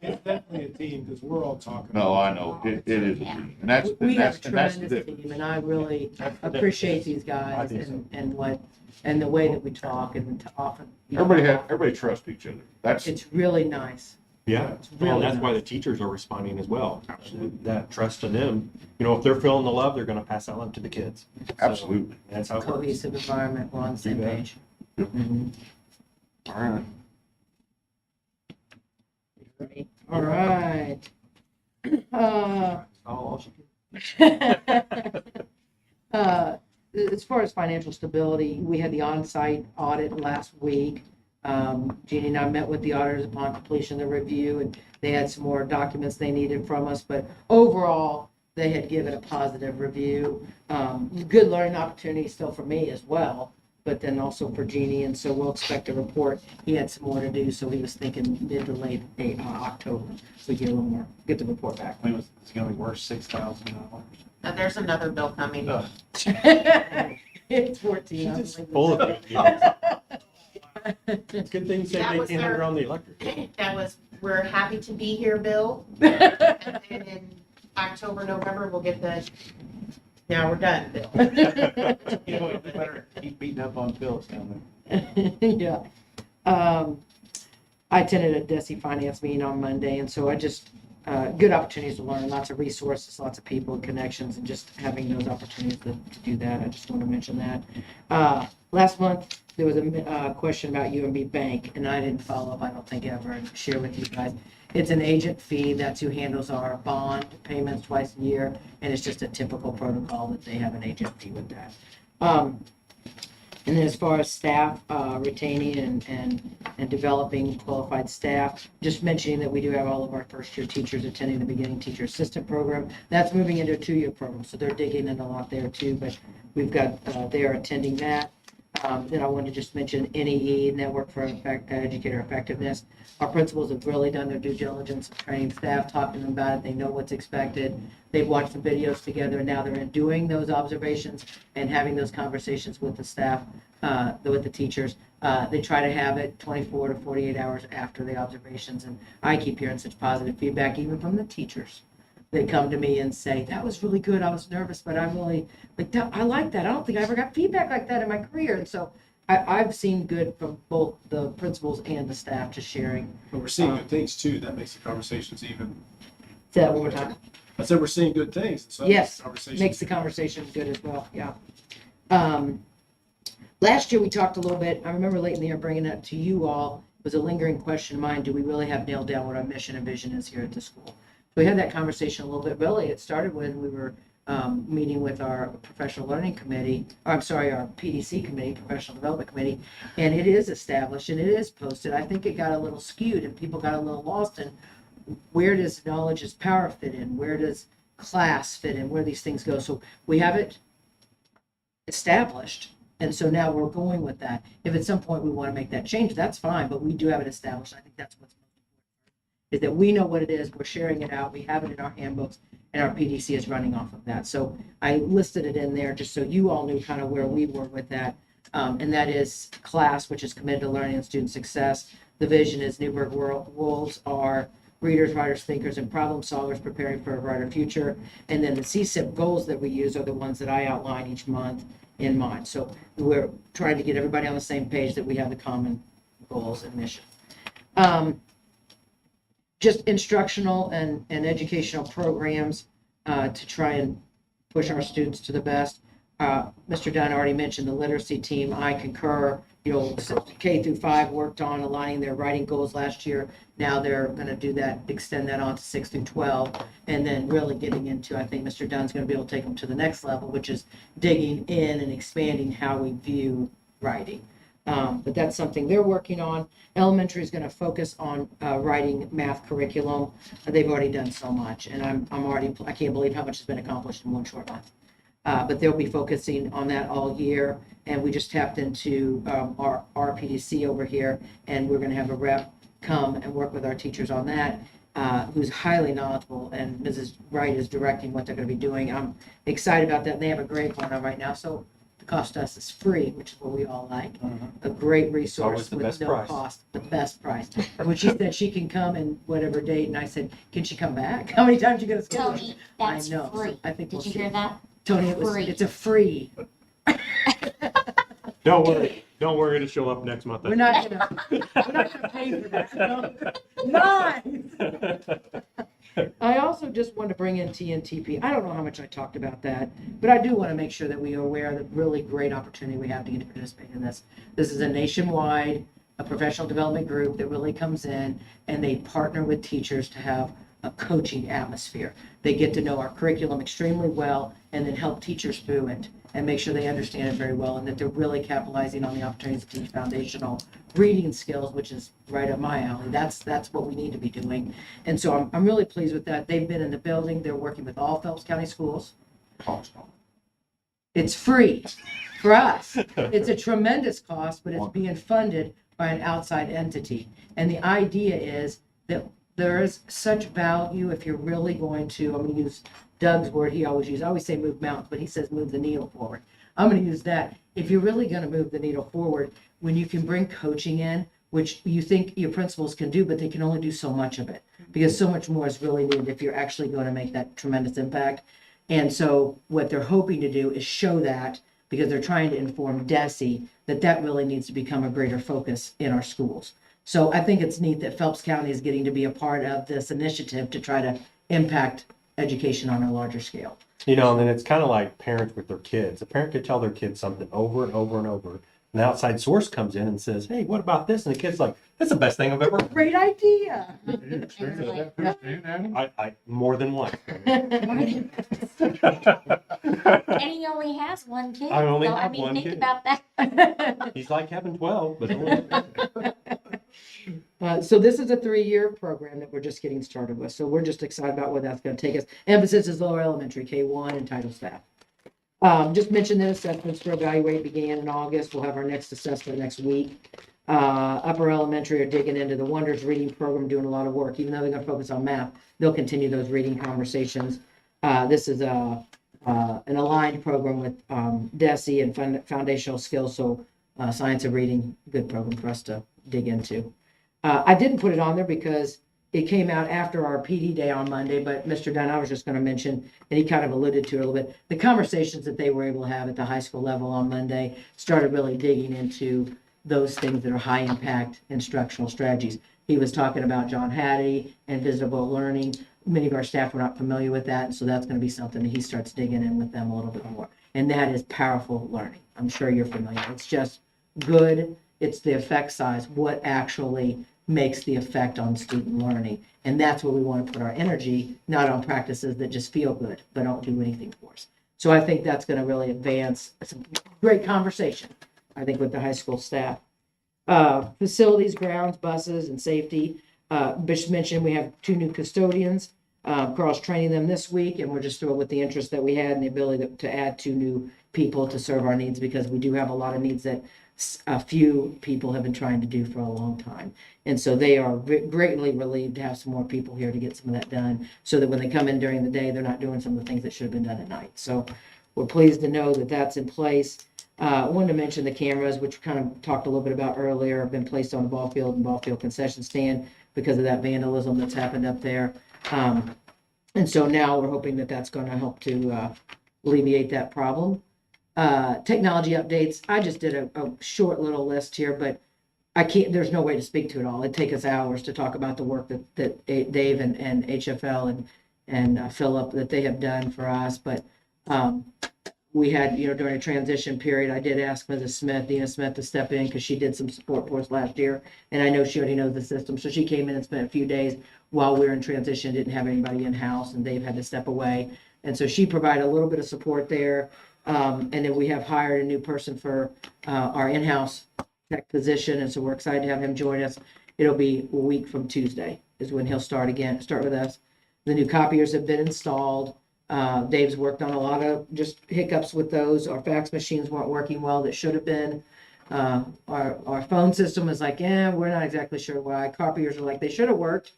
it's definitely a team, because we're all talking. No, I know, it is a team, and that's, We and have that's, a and that's the tremendous difference. team, and I really appreciate these guys and the way that we talk and often. Everybody trusts each other. That's, It's really nice. Yeah, It's well, really that's why the nice. teachers are responding as well. That trust in them, if they're feeling the love, they're gonna pass that on to the kids. So, absolutely. That's how it works. Cohesive environment, we're on the same Do that. page. Yep. Mhm. All right. All right. All As far as financial stability, we had the on-site audit last week. Jeannie and I met with the auditors upon completion of the review, and they had some more documents they needed from us, but overall, they had given a positive review. Good learning opportunity still for me as well, but then also for Jeannie, and so we'll expect a report. He had some more to do, so he was thinking mid to late October, so we get a little more, get the report back. I mean, it's gonna be worth $6,000. And there's another bill coming. Ugh. It's 14. I Just believe. full of it. It's good thing you said That they was can't their- under on the electric. That was, we're happy to be here, Bill. And then in October, November, we'll get the, now we're done, Bill. You know, you better keep beating up on bills down there. Yeah. I attended a DESI finance meeting on Monday, and so I just, good opportunities to learn, lots of resources, lots of people and connections, and just having those opportunities to do that. I just want to mention that. Last month, there was a question about UMB Bank, and I didn't follow up, I don't think ever, and share with you guys. It's an agent fee. That's who handles our bond payments twice a year, and it's just a typical protocol that they have an agent fee with that. And then as far as staff, retaining and developing qualified staff, just mentioning that we do have all of our first-year teachers attending the beginning teacher assistant program. That's moving into a 2-year program, so they're digging in a lot there too, but we've got, they are attending that. Then I wanted to just mention NEE, Network for Educator Effectiveness. Our principals have really done their due diligence, training staff, talking to them about it. They know what's expected. They've watched the videos together, and now they're doing those observations and having those conversations with the staff, with the teachers. They try to have it 24 to 48 hours after the observations, and I keep hearing such positive feedback, even from the teachers. They come to me and say, that was really good. I was nervous, but I'm really like that. I like that. I don't think I ever got feedback like that in my career. And so I've seen good from both the principals and the staff just sharing. But we're seeing good things too, that makes the conversations even. Say that one more time. I said we're seeing good things, so. Yes, Conversations. makes the conversation good as well. Yeah. Last year we talked a little bit. I remember late in the year bringing that to you all. It was a lingering question of mine. Do we really have nailed down what our mission and vision is here at the school? We had that conversation a little bit. Really, it started when we were meeting with our professional learning committee, or I'm sorry, our PDC committee, professional development committee, and it is established and it is posted. I think it got a little skewed and people got a little lost in where does knowledge is power fit in? Where does class fit in? Where these things go? So we have it established. And so now we're going with that. If at some point we want to make that change, that's fine, but we do have it established. I think that's what's is that we know what it is, we're sharing it out, we have it in our handbooks, and our PDC is running off of that. So I listed it in there just so you all knew kind of where we were with that. And that is class, which is committed to learning and student success. The vision is Newburg wolves are readers, writers, thinkers, and problem solvers preparing for a brighter future. And then the CSIP goals that we use are the ones that I outline each month in mind. So we're trying to get everybody on the same page that we have the common goals and mission. Just instructional and educational programs to try and push our students to the best. Mr. Dunn already mentioned the literacy team. I concur. K through 5 worked on aligning their writing goals last year. Now they're going to do that, extend that on to 6 through 12, and then really getting into, I think Mr. Dunn's going to be able to take them to the next level, which is digging in and expanding how we view writing. But that's something they're working on. Elementary is going to focus on writing math curriculum. They've already done so much, and I can't believe how much has been accomplished in one short month. But they'll be focusing on that all year, and we just tapped into our RPDC over here, and we're going to have a rep come and work with our teachers on that, who's highly knowledgeable, and Mrs. Wright is directing what they're going to be doing. I'm excited about that, and they have a great one on right now, so the cost to us is free, which is what we all like. A great always resource the with best no price. cost, the best price. When she said she can come in whatever date, and I said, can she come back? How many times you going to schedule? Tony, that's I know. free. I think we'll Did you see. hear that? Tony, Free. it's a free. Don't worry, it'll show up next month. We're not gonna pay for that. No. Nice. I also just want to bring in TNTP. I don't know how much I talked about that, but I do want to make sure that we are aware of the really great opportunity we have to get to participate in this. This is a nationwide, a professional development group that really comes in and they partner with teachers to have a coaching atmosphere. They get to know our curriculum extremely well and then help teachers through it and make sure they understand it very well and that they're really capitalizing on the opportunities to teach foundational reading skills, which is right up my alley. That's what we need to be doing. And so I'm really pleased with that. They've been in the building. They're working with all Phelps County schools. It's free for us. It's a tremendous cost, but it's being funded by an outside entity. And the idea is that there is such value if you're really going to, I'm going to use Doug's word he always uses. I always say move mountains, but he says move the needle forward. I'm going to use that. If you're really going to move the needle forward, when you can bring coaching in, which you think your principals can do, but they can only do so much of it because so much more is really needed if you're actually going to make that tremendous impact. And so what they're hoping to do is show that because they're trying to inform DESE that really needs to become a greater focus in our schools. So I think it's neat that Phelps County is getting to be a part of this initiative to try to impact education on a larger scale. You know, and then it's kind of like parents with their kids. A parent could tell their kid something over and over and over. An outside source comes in and says, hey, what about this? And the kid's like, that's the best thing I've ever heard. Great idea. You experience that firsthand, Adam? I more than one. And he only has one kid. I only so, have I mean, one think kid. about that. He's like having 12, but only. So this is a 3-year program that we're just getting started with. So we're just excited about where that's going to take us. Emphasis is lower elementary, K-1 and title staff. Just mentioned that assessments for evaluate began in August. We'll have our next assessment next week. Upper elementary are digging into the Wonders reading program, doing a lot of work. Even though they're going to focus on math, they'll continue those reading conversations. This is an aligned program with DESE and foundational skills. So science of reading, good program for us to dig into. I didn't put it on there because it came out after our PD day on Monday, but Mr. Dunn, I was just going to mention, and he kind of alluded to it a little bit, the conversations that they were able to have at the high school level on Monday started really digging into those things that are high impact instructional strategies. He was talking about John Hattie and visible learning. Many of our staff were not familiar with that, and so that's going to be something that he starts digging in with them a little bit more. And that is powerful learning. I'm sure you're familiar. It's just good. It's the effect size, what actually makes the effect on student learning. And that's where we want to put our energy, not on practices that just feel good, but don't do anything for us. So I think that's going to really advance some great conversation, I think, with the high school staff. Facilities, grounds, buses, and safety. Bishop mentioned we have 2 new custodians. Carl's training them this week, and we're just thrilled with the interest that we had and the ability to add 2 new people to serve our needs because we do have a lot of needs that a few people have been trying to do for a long time. And so they are greatly relieved to have some more people here to get some of that done so that when they come in during the day, they're not doing some of the things that should have been done at night. So we're pleased to know that that's in place. I wanted to mention the cameras, which we kind of talked a little bit about earlier, have been placed on the ball field and ball field concession stand because of that vandalism that's happened up there. And so now we're hoping that that's going to help to alleviate that problem. Technology updates. I just did a short little list here, but there's no way to speak to it all. It'd take us hours to talk about the work that Dave and HFL and Philip that they have done for us. But we had, during a transition period, I did ask Mrs. Smith, Dina Smith, to step in because she did some support for us last year. And I know she already knows the system. So she came in and spent a few days while we were in transition, didn't have anybody in-house, and Dave had to step away. And so she provided a little bit of support there. And then we have hired a new person for our in-house tech position, and so we're excited to have him join us. It'll be a week from Tuesday is when he'll start with us. The new copiers have been installed. Dave's worked on a lot of just hiccups with those. Our fax machines weren't working well that should have been. Our phone system is like, we're not exactly sure why. Copiers are like, they should have worked.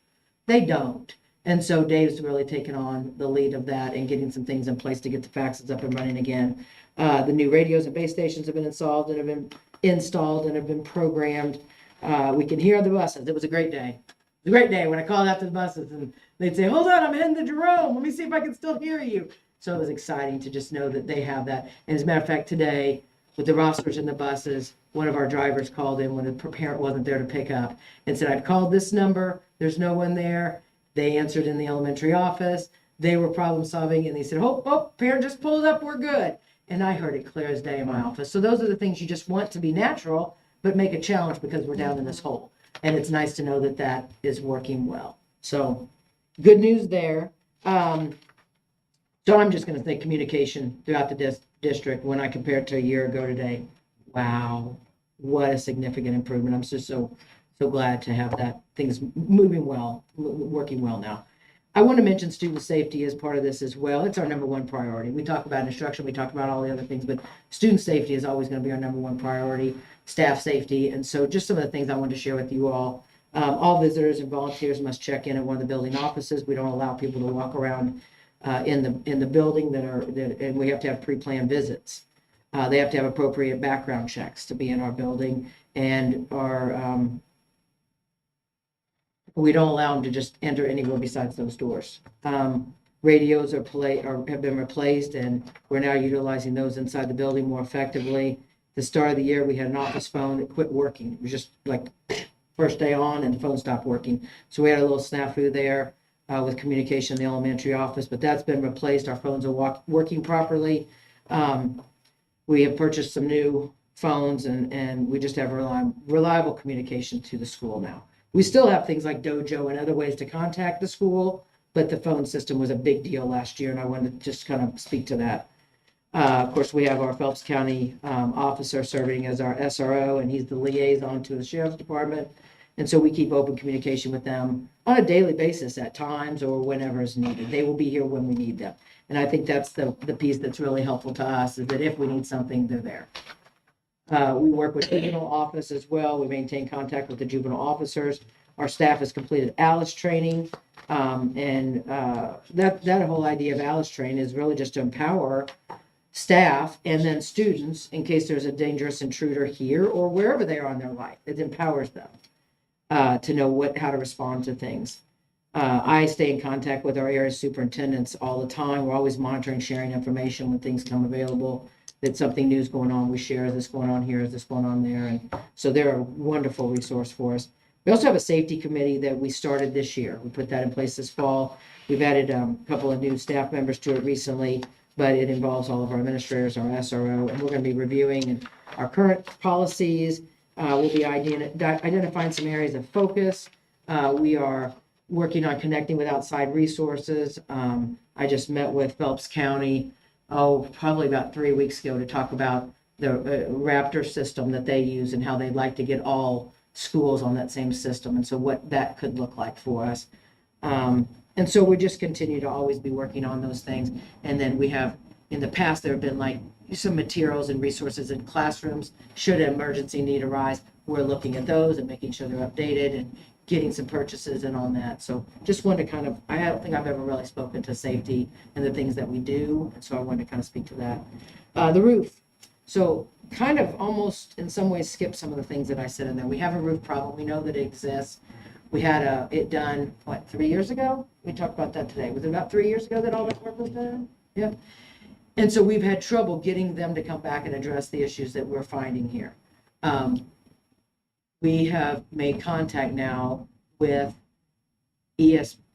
They don't. And so Dave's really taken on the lead of that and getting some things in place to get the faxes up and running again. The new radios and base stations have been installed and have been programmed. We can hear the buses. It was a great day. It was a great day when I called out to the buses and they'd say, hold on, I'm heading to Jerome. Let me see if I can still hear you. So it was exciting to just know that they have that. And as a matter of fact, today, with the rosters in the buses, one of our drivers called in when the parent wasn't there to pick up and said, I've called this number. There's no one there. They answered in the elementary office. They were problem solving. And they said, oh, parent just pulled up. We're good. And I heard it clear as day in my office. So those are the things you just want to be natural, but make a challenge because we're down in this hole. And it's nice to know that that is working well. So good news there. So I'm just going to say communication throughout the district when I compare it to a year ago today. Wow, what a significant improvement. I'm just so glad to have that things moving well, working well now. I want to mention student safety as part of this as well. It's our number one priority. We talk about instruction, we talk about all the other things, but student safety is always going to be our number one priority, staff safety. And so just some of the things I wanted to share with you all. All visitors and volunteers must check in at one of the building offices. We don't allow people to walk around in the building and we have to have pre-planned visits. They have to have appropriate background checks to be in our building, and we don't allow them to just enter anywhere besides those doors. Radios have been replaced, and we're now utilizing those inside the building more effectively. The start of the year, we had an office phone that quit working. It was just like first day on, and the phone stopped working. So we had a little snafu there with communication in the elementary office, but that's been replaced. Our phones are working properly. We have purchased some new phones, and we just have reliable communication to the school now. We still have things like Dojo and other ways to contact the school, but the phone system was a big deal last year, and I wanted to just kind of speak to that. Of course, we have our Phelps County officer serving as our SRO, and he's the liaison to the sheriff's department. And so we keep open communication with them on a daily basis at times or whenever is needed. They will be here when we need them. And I think that's the piece that's really helpful to us, is that if we need something, they're there. We work with juvenile office as well. We maintain contact with the juvenile officers. Our staff has completed ALICE training. That whole idea of ALICE training is really just to empower staff and then students in case there's a dangerous intruder here or wherever they are in their life. It empowers them to know how to respond to things. I stay in contact with our area superintendents all the time. We're always monitoring, sharing information when things come available. That something new is going on, we share, is this going on here, is this going on there? And so they're a wonderful resource for us. We also have a safety committee that we started this year. We put that in place this fall. We've added a couple of new staff members to it recently, but it involves all of our administrators, our SRO, and we're going to be reviewing our current policies. We'll be identifying some areas of focus. We are working on connecting with outside resources. I just met with Phelps County probably about 3 weeks ago to talk about the Raptor system that they use and how they'd like to get all schools on that same system, and so what that could look like for us. And so we just continue to always be working on those things. And then we have, in the past, there have been like some materials and resources in classrooms. Should an emergency need arise, we're looking at those and making sure they're updated and getting some purchases in on that. So just wanted to I don't think I've ever really spoken to safety and the things that we do. And so I wanted to kind of speak to that. The roof. So kind of almost in some ways skip some of the things that I said in there. We have a roof problem. We know that it exists. We had it done, 3 years ago? We talked about that today. Was it about 3 years ago that all that work was done? Yeah. And so we've had trouble getting them to come back and address the issues that we're finding here. We have made contact now with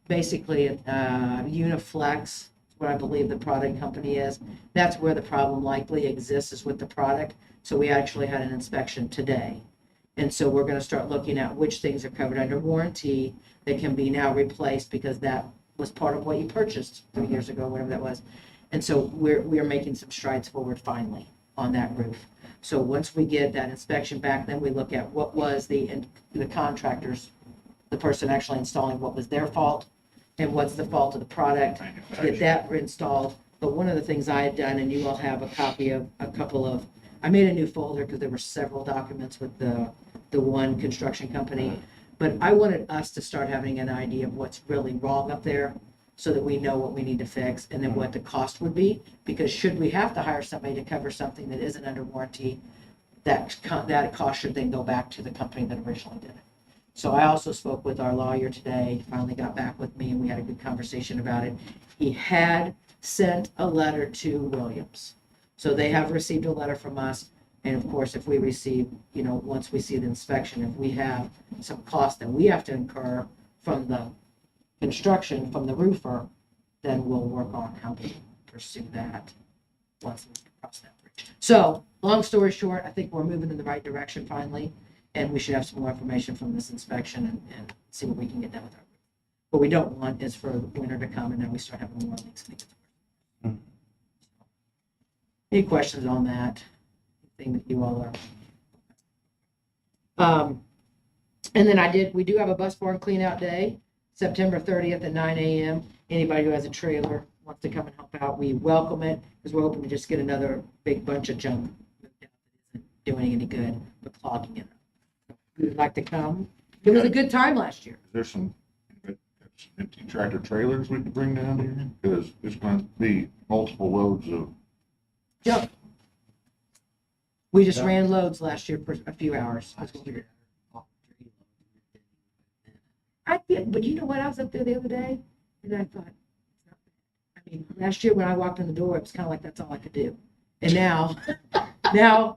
basically Uniflex, what I believe the product company is. That's where the problem likely exists, is with the product. So we actually had an inspection today. And so we're going to start looking at which things are covered under warranty that can be now replaced, because that was part of what you purchased 3 years ago, whatever that was. And so we are making some strides forward finally. on that roof. So once we get that inspection back, then we look at what was the contractors, the person actually installing, what was their fault and what's the fault of the product, to get that installed. But one of the things I had done, and you all have a copy of a couple of, I made a new folder because there were several documents with the one construction company. But I wanted us to start having an idea of what's really wrong up there so that we know what we need to fix and then what the cost would be. Because should we have to hire somebody to cover something that isn't under warranty, that cost should then go back to the company that originally did it. So I also spoke with our lawyer today, he finally got back with me and we had a good conversation about it. He had sent a letter to Williams. So they have received a letter from us. And of course, if we receive, once we see the inspection, if we have some cost that we have to incur from the construction, from the roofer, then we'll work on how to pursue that once we cross that bridge. So, long story short, I think we're moving in the right direction finally, and we should have some more information from this inspection and see what we can get done with our roof. What we don't want is for winter to come and then we start having more leaks. Any questions on that? Thing that you all are. And then we do have a bus barn clean out day, September 30th at 9 a.m. Anybody who has a trailer wants to come and help out, we welcome it because we're hoping to just get another big bunch of junk moved out that isn't doing any good but clogging it up. If you'd like to come. It was a good time last year. There's some empty tractor trailers we could bring down here, because it's going to be multiple loads of. Junk. We just ran loads last year for a few hours. I did, but you know what? I was up there the other day and I thought, it's not bad. I mean, last year when I walked in the door, it was kind of like that's all I could do. And now Now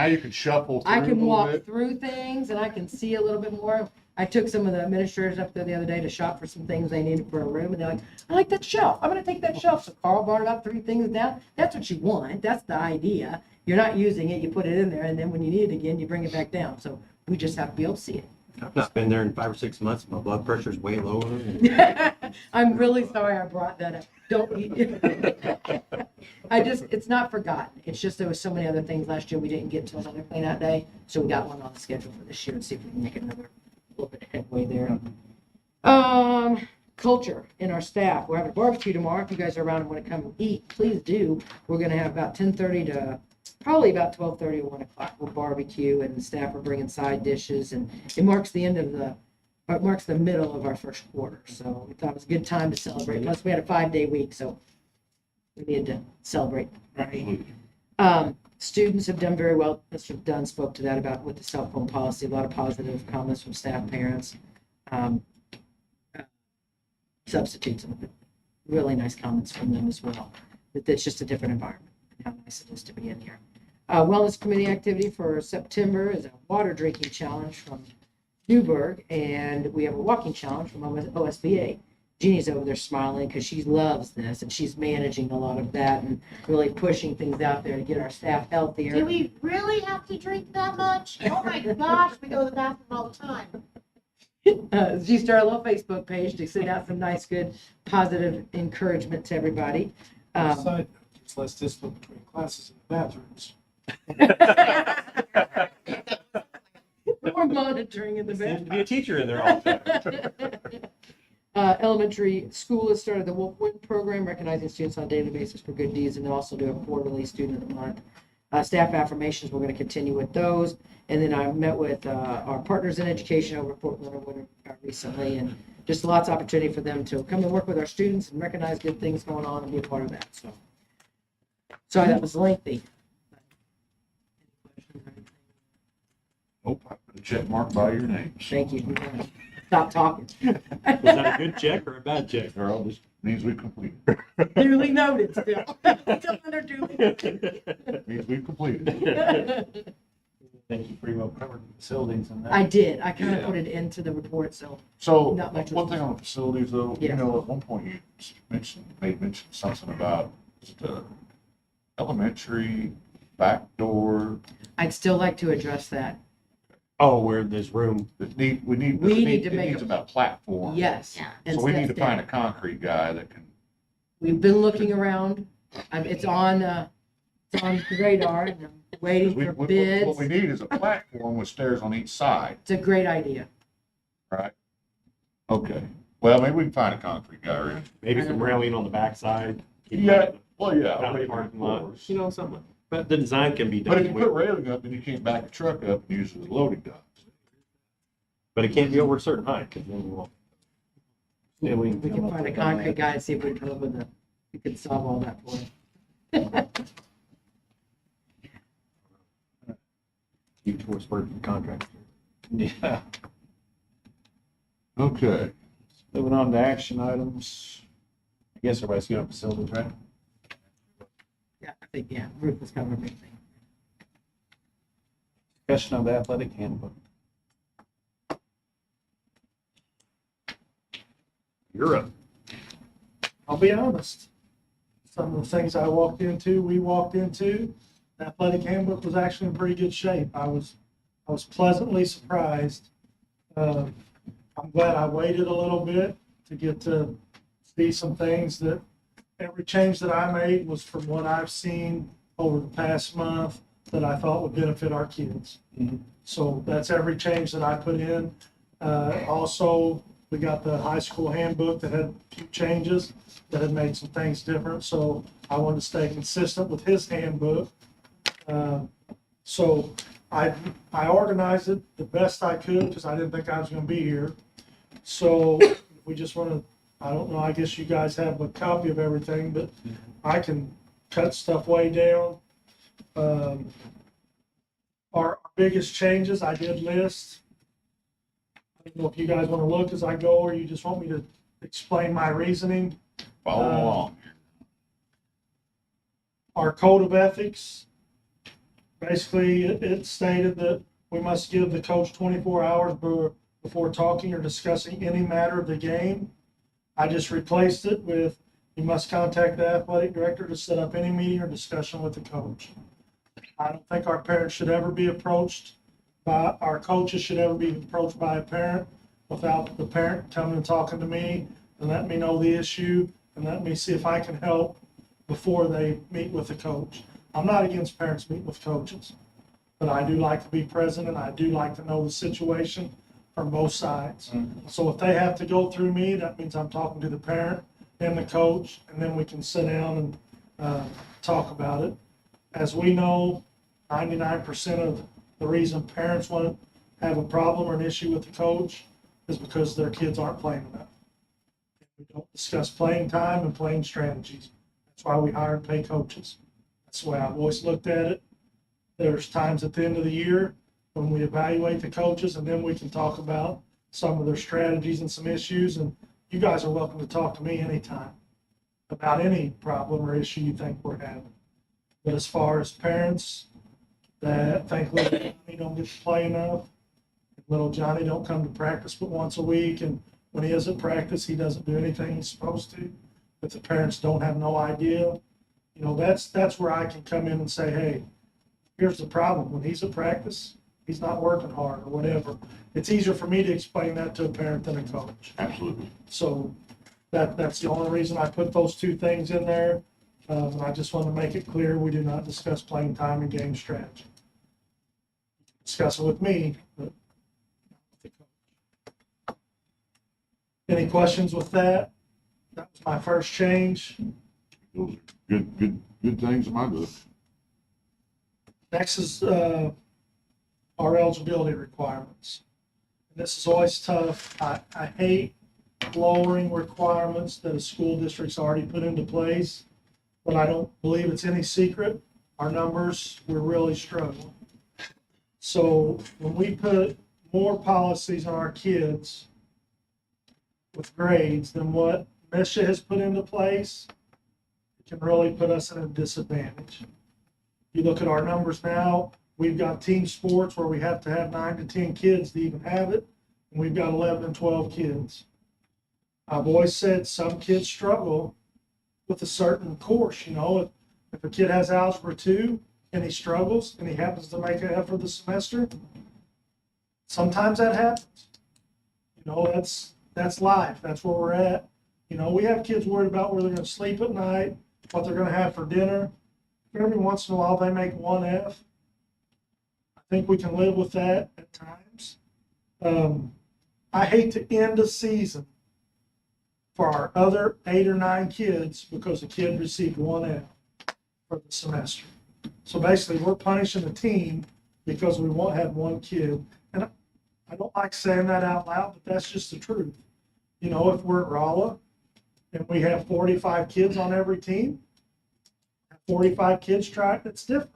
you can shuffle through I a can little walk bit. through things and I can see a little bit more. I took some of the administrators up there the other day to shop for some things they needed for a room, and they're like, I like that shelf. I'm going to take that shelf. So Carl brought about 3 things down. That's what you want. That's the idea. You're not using it. You put it in there, and then when you need it again, you bring it back down. So we just have to be able to see it. I've not been there in 5 or 6 months. My blood pressure's way lower. I'm really sorry I brought that up. Don't eat. It's not forgotten. It's just there was so many other things last year we didn't get to another clean out day. So we got one on the schedule for this year and see if we can make another little bit of headway there. Culture in our staff. We're having a barbecue tomorrow. If you guys are around and want to come and eat, please do. We're going to have about 10:30 to probably about 12:30 or 1 o'clock. We'll barbecue and the staff are bringing side dishes, and it marks the middle of our first quarter. So we thought it was a good time to celebrate. Plus we had a 5-day week, so we needed to celebrate. Absolutely. Students have done very well. Mr. Dunn spoke to that about with the cell phone policy. A lot of positive comments from staff, parents, substitutes, and really nice comments from them as well. That it's just a different environment and how nice it is to be in here. Wellness committee activity for September is a water drinking challenge from Newburg, and we have a walking challenge from OSBA. Jeannie's over there smiling because she loves this, and she's managing a lot of that and really pushing things out there to get our staff healthier. Do we really have to drink that much? Oh my gosh, we go to the bathroom all the time. She started a little Facebook page to send out some nice, good, positive encouragement to everybody. Side note, there's less discipline between classes in the bathrooms. More monitoring in the Seems bed. to be a teacher in there all the time. Elementary school has started the Wolfwood program, recognizing students on a daily basis for good deeds, and they'll also do a quarterly student of the month. Staff affirmations, we're going to continue with those. And then I met with our partners in education over at Fort Leonard Wood recently, and just lots of opportunity for them to come and work with our students and recognize good things going on and be a part of that. So, sorry that was lengthy. Nope, I put a check mark by your name. Thank you. Stop talking. Was that a good check or a bad check? Girl, this means we completed. Duly noted still. Still under duly noted. Means we completed. Think you pretty well covered the facilities and that. I did. I kind of Yeah. put it into the report, so. So, Not much. one thing on the facilities though, Yeah. at one point you made mention something about the elementary back door I'd still like to address that. Oh, where there's room. that we need to it make needs a- about platform. Yes. Yeah. and So we need to steps find down. a concrete guy that can, We've been looking around. It's on It's on the radar and I'm waiting for What bids. we need is a platform with stairs on each side, It's a great idea. right? Okay, well, maybe we can find a concrete guy, or, Maybe some railing on the backside. yeah, well, yeah. Out in the parking lot, you know, something. But the design can be But if you done, put railing up, then you can't back the truck up and use it as a loading dock. but it can't be over a certain height, because then you won't. Yeah, We can find a concrete guy and see if we can come up with we could solve all that for him. Huge horsepower contractor. Yeah. Okay, Moving on to action items. I guess everybody's going to facilities, right? Yeah, I think, yeah, roof is kind of a big thing. Discussion of the athletic handbook. You're up. I'll be honest. Some of the things we walked into, the athletic handbook was actually in pretty good shape. I was pleasantly surprised. I'm glad I waited a little bit to get to see some things that, every change that I made was from what I've seen over the past month that I thought would benefit our kids. So that's every change that I put in. Also, we got the high school handbook that had a few changes that had made some things different. So I wanted to stay consistent with his handbook. So I organized it the best I could because I didn't think I was going to be here. So we just want to, I don't know, I guess you guys have a copy of everything, but I can cut stuff way down. Our biggest changes I did list. I don't know if you guys want to look as I go, or you just want me to explain my reasoning. follow along. Our code of ethics, basically, it stated that we must give the coach 24 hours before talking or discussing any matter of the game. I just replaced it with, you must contact the athletic director to set up any meeting or discussion with the coach. I don't think our parents should ever be approached our coaches should ever be approached by a parent without the parent coming and talking to me and letting me know the issue and let me see if I can help before they meet with the coach. I'm not against parents meeting with coaches, but I do like to be present and I do like to know the situation from both sides. So if they have to go through me, that means I'm talking to the parent and the coach, and then we can sit down and talk about it. As we know, 99% of the reason parents want to have a problem or an issue with the coach is because their kids aren't playing enough. We don't discuss playing time and playing strategies. That's why we hire and pay coaches. That's the way I've always looked at it. There's times at the end of the year when we evaluate the coaches, and then we can talk about some of their strategies and some issues. And you guys are welcome to talk to me anytime about any problem or issue you think we're having. But as far as parents that think little Johnny don't get to play enough, little Johnny don't come to practice but once a week, and when he is at practice, he doesn't do anything he's supposed to, but the parents don't have no idea, you know, that's where I can come in and say, hey, here's the problem. When he's at practice, he's not working hard or whatever. It's easier for me to explain that to a parent than a coach. Absolutely. So that's the only reason I put those two things in there. And I just want to make it clear, we do not discuss playing time and game strategy. Discuss it with me, but not with the coach. Any questions with that? That was my first change. Those are good things in my book. Next is our eligibility requirements. And this is always tough. I hate lowering requirements that a school district's already put into place, but I don't believe it's any secret. Our numbers, we're really struggling. So when we put more policies on our kids with grades than what Misha has put into place, it can really put us at a disadvantage. You look at our numbers now, we've got team sports where we have to have 9 to 10 kids to even have it, and we've got 11 and 12 kids. I've always said some kids struggle with a certain course, you know, if a kid has algebra 2 and he struggles and he happens to make an effort this semester, sometimes that happens. You know, that's life. That's where we're at. You know, we have kids worried about where they're going to sleep at night, what they're going to have for dinner. every once in a while they make one F. I think we can live with that at times. I hate to end a season for our other 8 or 9 kids because a kid received one F for the semester. So basically, we're punishing the team because we won't have one kid. And I don't like saying that out loud, but that's just the truth. You know, if we're at Rolla and we have 45 kids on every team, 45 kids try it, it's different.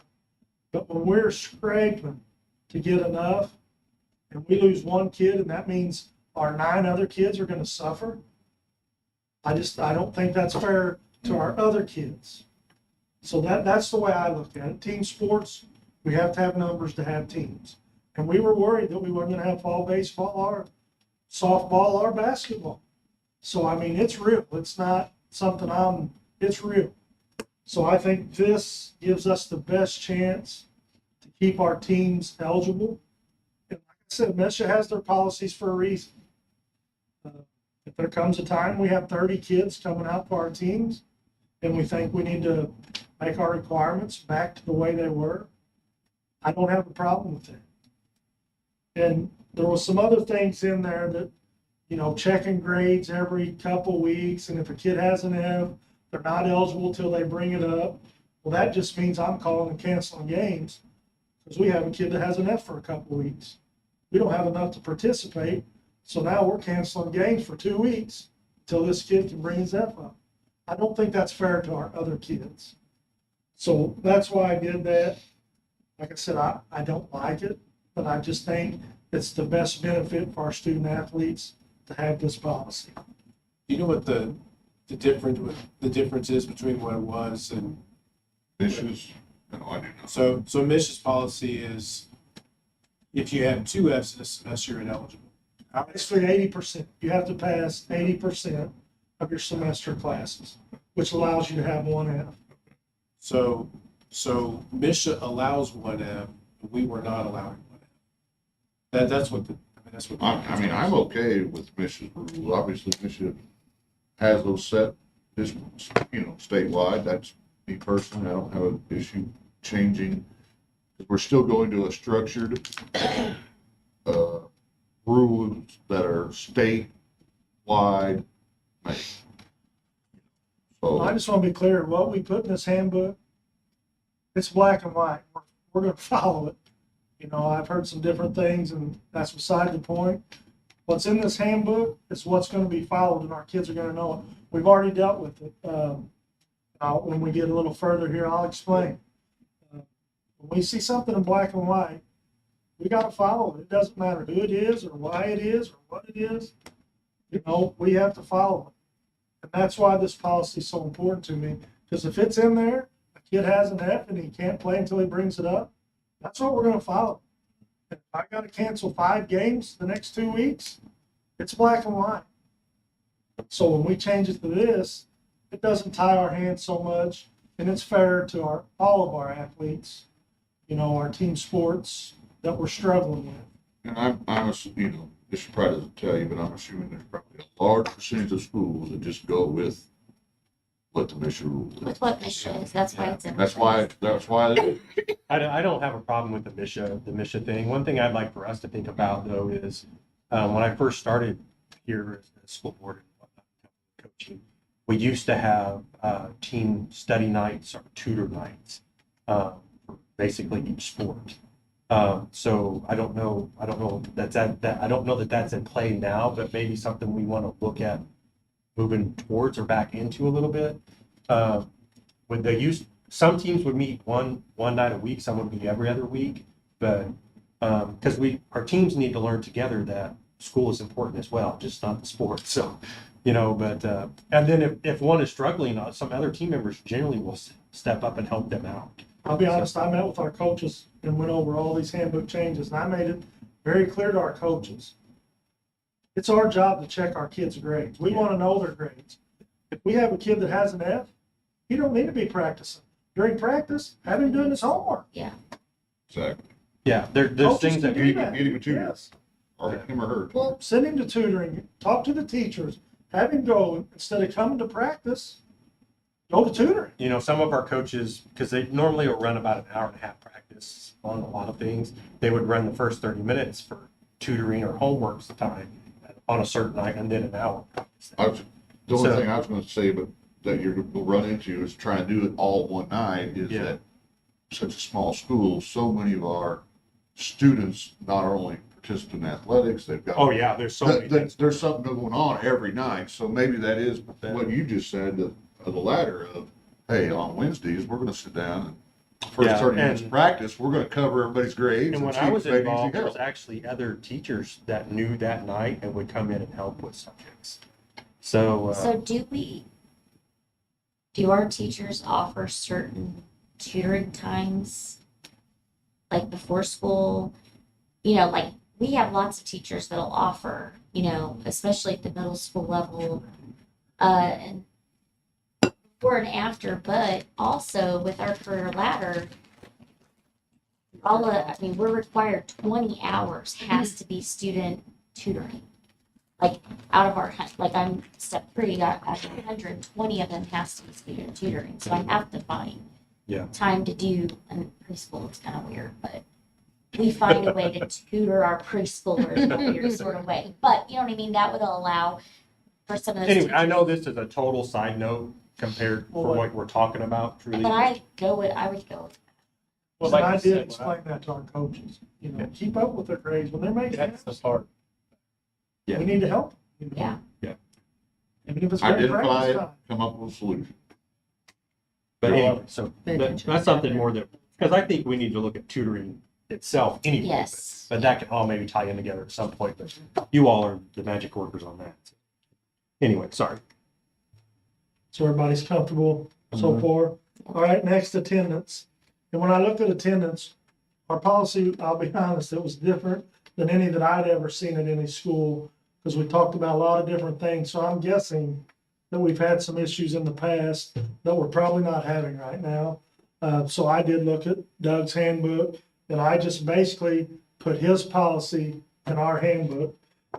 But when we're scraping to get enough and we lose one kid and that means our 9 other kids are going to suffer, I don't think that's fair to our other kids. So that's the way I look at it. Team sports, we have to have numbers to have teams. And we were worried that we weren't going to have fall baseball or softball or basketball. So, I mean, it's real. It's not something it's real. So I think this gives us the best chance to keep our teams eligible. And like I said, Misha has their policies for a reason. If there comes a time we have 30 kids coming out for our teams and we think we need to make our requirements back to the way they were, I don't have a problem with that. And there was some other things in there that, you know, checking grades every couple weeks, and if a kid has an F, they're not eligible till they bring it up. Well, that just means I'm calling and canceling games because we have a kid that has an F for a couple weeks. We don't have enough to participate, so now we're canceling games for 2 weeks until this kid can bring his F up. I don't think that's fair to our other kids. So that's why I did that. Like I said, I don't like it, but I just think it's the best benefit for our student athletes to have this policy. You know what the difference is between what it was and Issues? No, I do not. so Mish's policy is if you have 2 Fs in a semester, you're ineligible. Basically 80%. You have to pass 80% of your semester classes, which allows you to have one F. So Misha allows 1 F, but we were not allowing 1 F. That's what I mean, I'm okay with Michigan's rule. Obviously, Michigan has those set, just, you know, statewide. That's me personally. I don't have an issue changing. We're still going to a structured rules that are statewide made. So I just want to be clear, what we put in this handbook, it's black and white. We're going to follow it. You know, I've heard some different things, and that's beside the point. What's in this handbook is what's going to be followed, and our kids are going to know it. We've already dealt with it. When we get a little further here, I'll explain. When we see something in black and white, we got to follow it. It doesn't matter who it is or why it is or what it is. You know, we have to follow it. And that's why this policy is so important to me, because if it's in there, a kid has an F and he can't play until he brings it up, that's what we're going to follow. If I got to cancel 5 games the next 2 weeks, it's black and white. So when we change it to this, it doesn't tie our hands so much, and it's fair to all of our athletes, you know, our team sports that we're struggling with. And I'm you know, this probably doesn't tell you, but I'm assuming there's probably a large percentage of schools that just go with what the Michigan rule is. With what mission is, that's why it's in. That's why I don't have a problem with the Misha thing. One thing I'd like for us to think about though is when I first started here as school board and whatnot, coaching, we used to have team study nights or tutor nights for basically each sport. So I don't know that that's in play now, but maybe something we want to look at moving towards or back into a little bit. When they use, some teams would meet one night a week, some would meet every other week, but because our teams need to learn together that school is important as well, just not the sport. So, you know, but and then if one is struggling, some other team members generally will step up and help them out. I'll be honest, I met with our coaches and went over all these handbook changes, and I made it very clear to our coaches. It's our job to check our kids' grades. We want to know their grades. If we have a kid that has an F, he don't need to be practicing. During practice, have him doing his homework. Yeah. exactly. Yeah, there's Coaches things can that do we that. Get him a tutor, Yes. or him or her. Well, send him to tutoring, talk to the teachers, have him go, instead of coming to practice, Go to tutoring. You know, some of our coaches, because they normally will run about an hour and a half practice on a lot of things, they would run the first 30 minutes for tutoring or homework time on a certain night and then an hour practice. The only So- thing I was gonna say, but that you're gonna run into is trying to do it all one night, is Yeah. that such a small school, so many of our students not only participate in athletics, they've got. Oh, yeah, there's so many things. There's something going on every night, so maybe that is what you just said, the latter of, hey, on Wednesdays, we're gonna sit down and first Yeah, 30 minutes of and- practice, we're gonna cover everybody's grades And and when see I if was they need any involved, there was help. actually other teachers that knew that night and would come in and help with subjects. So, So do our teachers offer certain tutoring times? Like before school, you know, like we have lots of teachers that'll offer, you know, especially at the middle school level, and before and after, but also with our career ladder, I mean, we're required 20 hours has to be student tutoring. Like out of our, like I'm step 3, out of 120 of them has to be student tutoring. So I have to find Yeah. time to do, and preschool it's kind of weird, but we find a way to tutor our preschoolers in a weird sort of way. But you know what I mean? That would allow for some of those. anyway, I know teachers- this is a total side note compared for Well, what we're talking about, truly. But I would go with Well, like I you did said, explain that to our coaches, you know, keep up with their grades when they're making That's the it. part. Yeah. We need to help. You know? Yeah. Yeah. Even if it's great Identify practice it, time. come up with a solution. But anyway, so Pay attention. that's something more that, because I think we need to look at tutoring itself anyway. Yes. But that can all maybe tie in together at some point, but you all are the magic workers on that. Anyway, sorry. So everybody's comfortable so Mhm. far. All right, next, attendance. And when I looked at attendance, our policy, I'll be honest, it was different than any that I'd ever seen at any school, because we talked about a lot of different things. So I'm guessing that we've had some issues in the past that we're probably not having right now. So I did look at Doug's handbook, and I just basically put his policy in our handbook.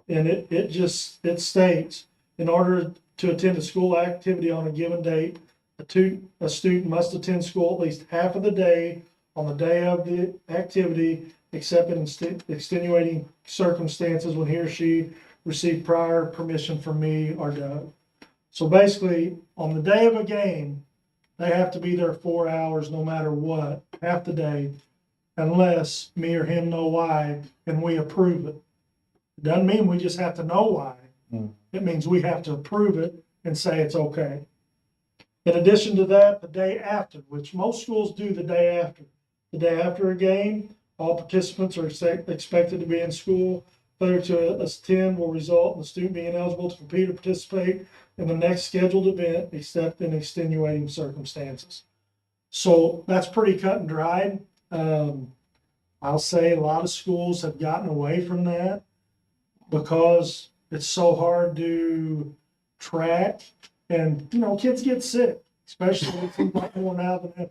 And it states, in order to attend a school activity on a given date, a student must attend school at least half of the day on the day of the activity, except in extenuating circumstances when he or she received prior permission from me or Doug. So basically, on the day of a game, they have to be there 4 hours no matter what, half the day, unless me or him know why and we approve it. It doesn't mean we just have to know why. It means we have to approve it and say it's okay. In addition to that, the day after, which most schools do the day after a game, all participants are expected to be in school. Failure to attend will result in the student being eligible to compete or participate in the next scheduled event, except in extenuating circumstances. So that's pretty cut and dried. I'll say a lot of schools have gotten away from that because it's so hard to track, and you know, kids get sick, especially when it seems like more now than ever.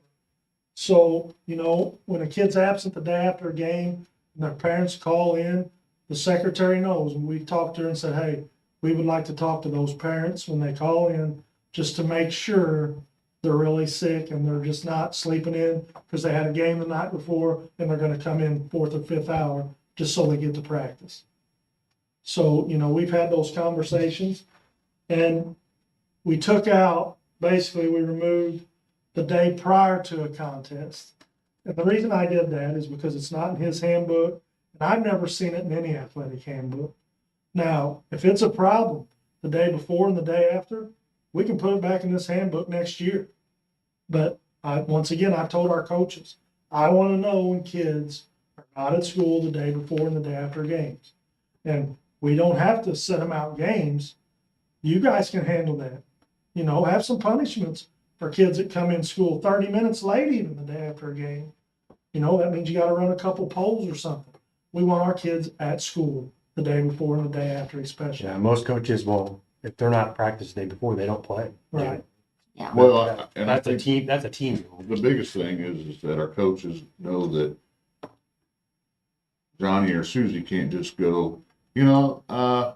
So, you know, when a kid's absent the day after a game and their parents call in, the secretary knows, and we talked to her and said, hey, we would like to talk to those parents when they call in, just to make sure they're really sick and they're just not sleeping in because they had a game the night before and they're gonna come in 4th or 5th hour just so they get to practice. So, you know, we've had those conversations, and we took out, basically we removed the day prior to a contest. And the reason I did that is because it's not in his handbook, and I've never seen it in any athletic handbook. Now, if it's a problem the day before and the day after, we can put it back in this handbook next year. But once again, I told our coaches, I want to know when kids are not at school the day before and the day after games. And we don't have to set them out games. You guys can handle that. You know, have some punishments for kids that come in school 30 minutes late even the day after a game. You know, that means you got to run a couple polls or something. We want our kids at school the day before and the day after especially. Yeah, most coaches will, if they're not at practice the day before, they don't play. Right. Yeah. Well, and I That's a think team, that's a team rule. the biggest thing is that our coaches know that Johnny or Susie can't just go, you know, I'm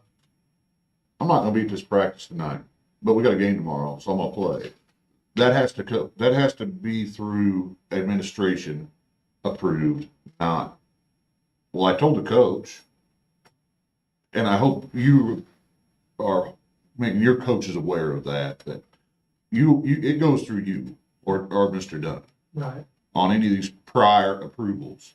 not gonna be at this practice tonight, but we got a game tomorrow, so I'm gonna play. that has to that has to be through administration approved, not, well, I told the coach, and I hope you are making your coaches aware of that, that it goes through you or Mr. Dunn Right. on any of these prior approvals,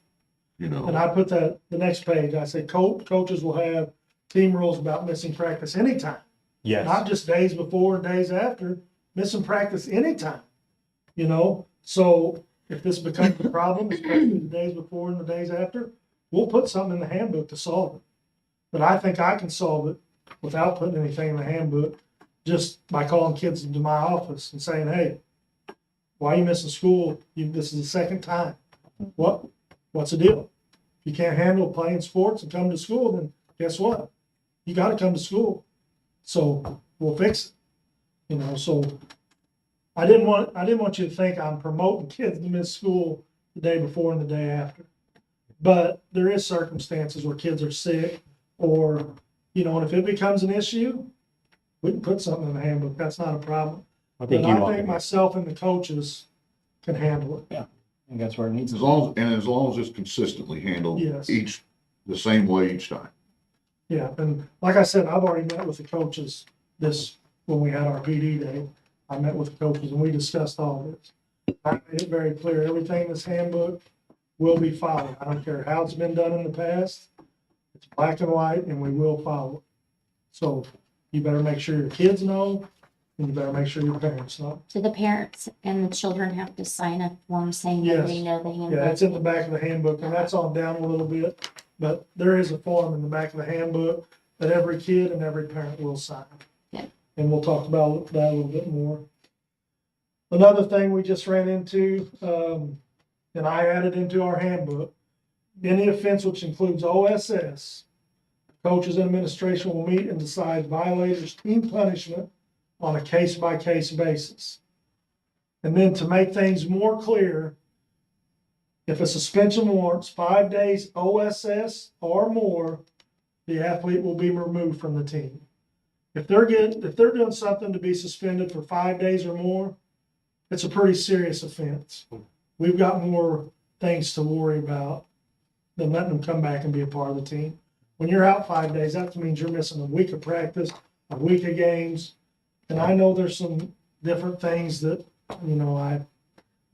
you And know. I put that, the next page, I say coaches will have team rules about missing practice anytime. Yes. Not just days before and days after, missing practice anytime, you know? So if this becomes a problem, especially the days before and the days after, we'll put something in the handbook to solve it. But I think I can solve it without putting anything in the handbook, just by calling kids into my office and saying, hey, why are you missing school? This is the second time. What's the deal? If you can't handle playing sports and come to school, then guess what? You gotta come to school. So we'll fix it. You know, so I didn't want you to think I'm promoting kids to miss school the day before and the day after. But there is circumstances where kids are sick or, you know, and if it becomes an issue, we can put something in the handbook. That's not a problem. I But think you I want think me. myself and the coaches can handle it. I think that's where it needs to As be. long as it's consistently handled Yes. the same way each time. Yeah, and like I said, I've already met with the coaches when we had our PD day. I met with the coaches and we discussed all this. I made it very clear, everything in this handbook will be followed. I don't care how it's been done in the past. It's black and white and we will follow it. So you better make sure your kids know and you better make sure your parents know. Do the parents and the children have to sign a form saying that they Yes. know the handbook? Yeah, it's in the back of the handbook and that's on down a little bit. But there is a form in the back of the handbook that every kid and every parent will sign. Yeah. And we'll talk about that a little bit more. Another thing we just ran into, and I added into our handbook, any offense which includes OSS, coaches and administration will meet and decide violators' team punishment on a case-by-case basis. And then to make things more clear, if a suspension warrants 5 days OSS or more, the athlete will be removed from the team. If they're doing something to be suspended for 5 days or more, it's a pretty serious offense. We've got more things to worry about than letting them come back and be a part of the team. When you're out 5 days, that means you're missing a week of practice, a week of games. And I know there's some different things that,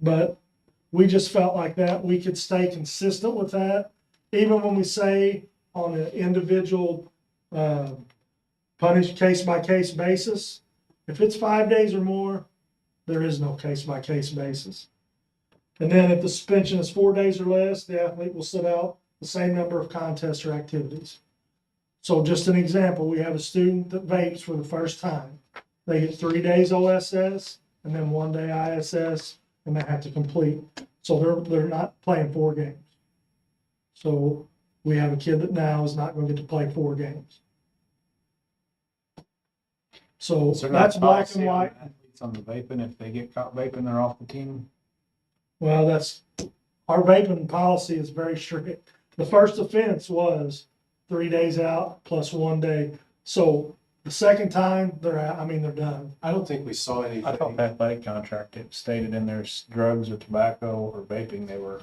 but we just felt like that we could stay consistent with that. Even when we say on an individual punish case-by-case basis, if it's 5 days or more, there is no case-by-case basis. And then if the suspension is 4 days or less, the athlete will sit out the same number of contests or activities. So just an example, we have a student that vapes for the first time. They get 3 days OSS and then 1 day ISS, and they have to complete. So they're not playing 4 games. So we have a kid that now is not going to get to play 4 games. So Is there not that's black policy and on white. athletes on the vaping? If they get caught vaping, they're off the team. Well, our vaping policy is very strict. The first offense was 3 days out plus 1 day. So the second time they're out, they're done. I don't think we saw anything. I thought the athletic contract, it stated in there drugs or tobacco or vaping, they were.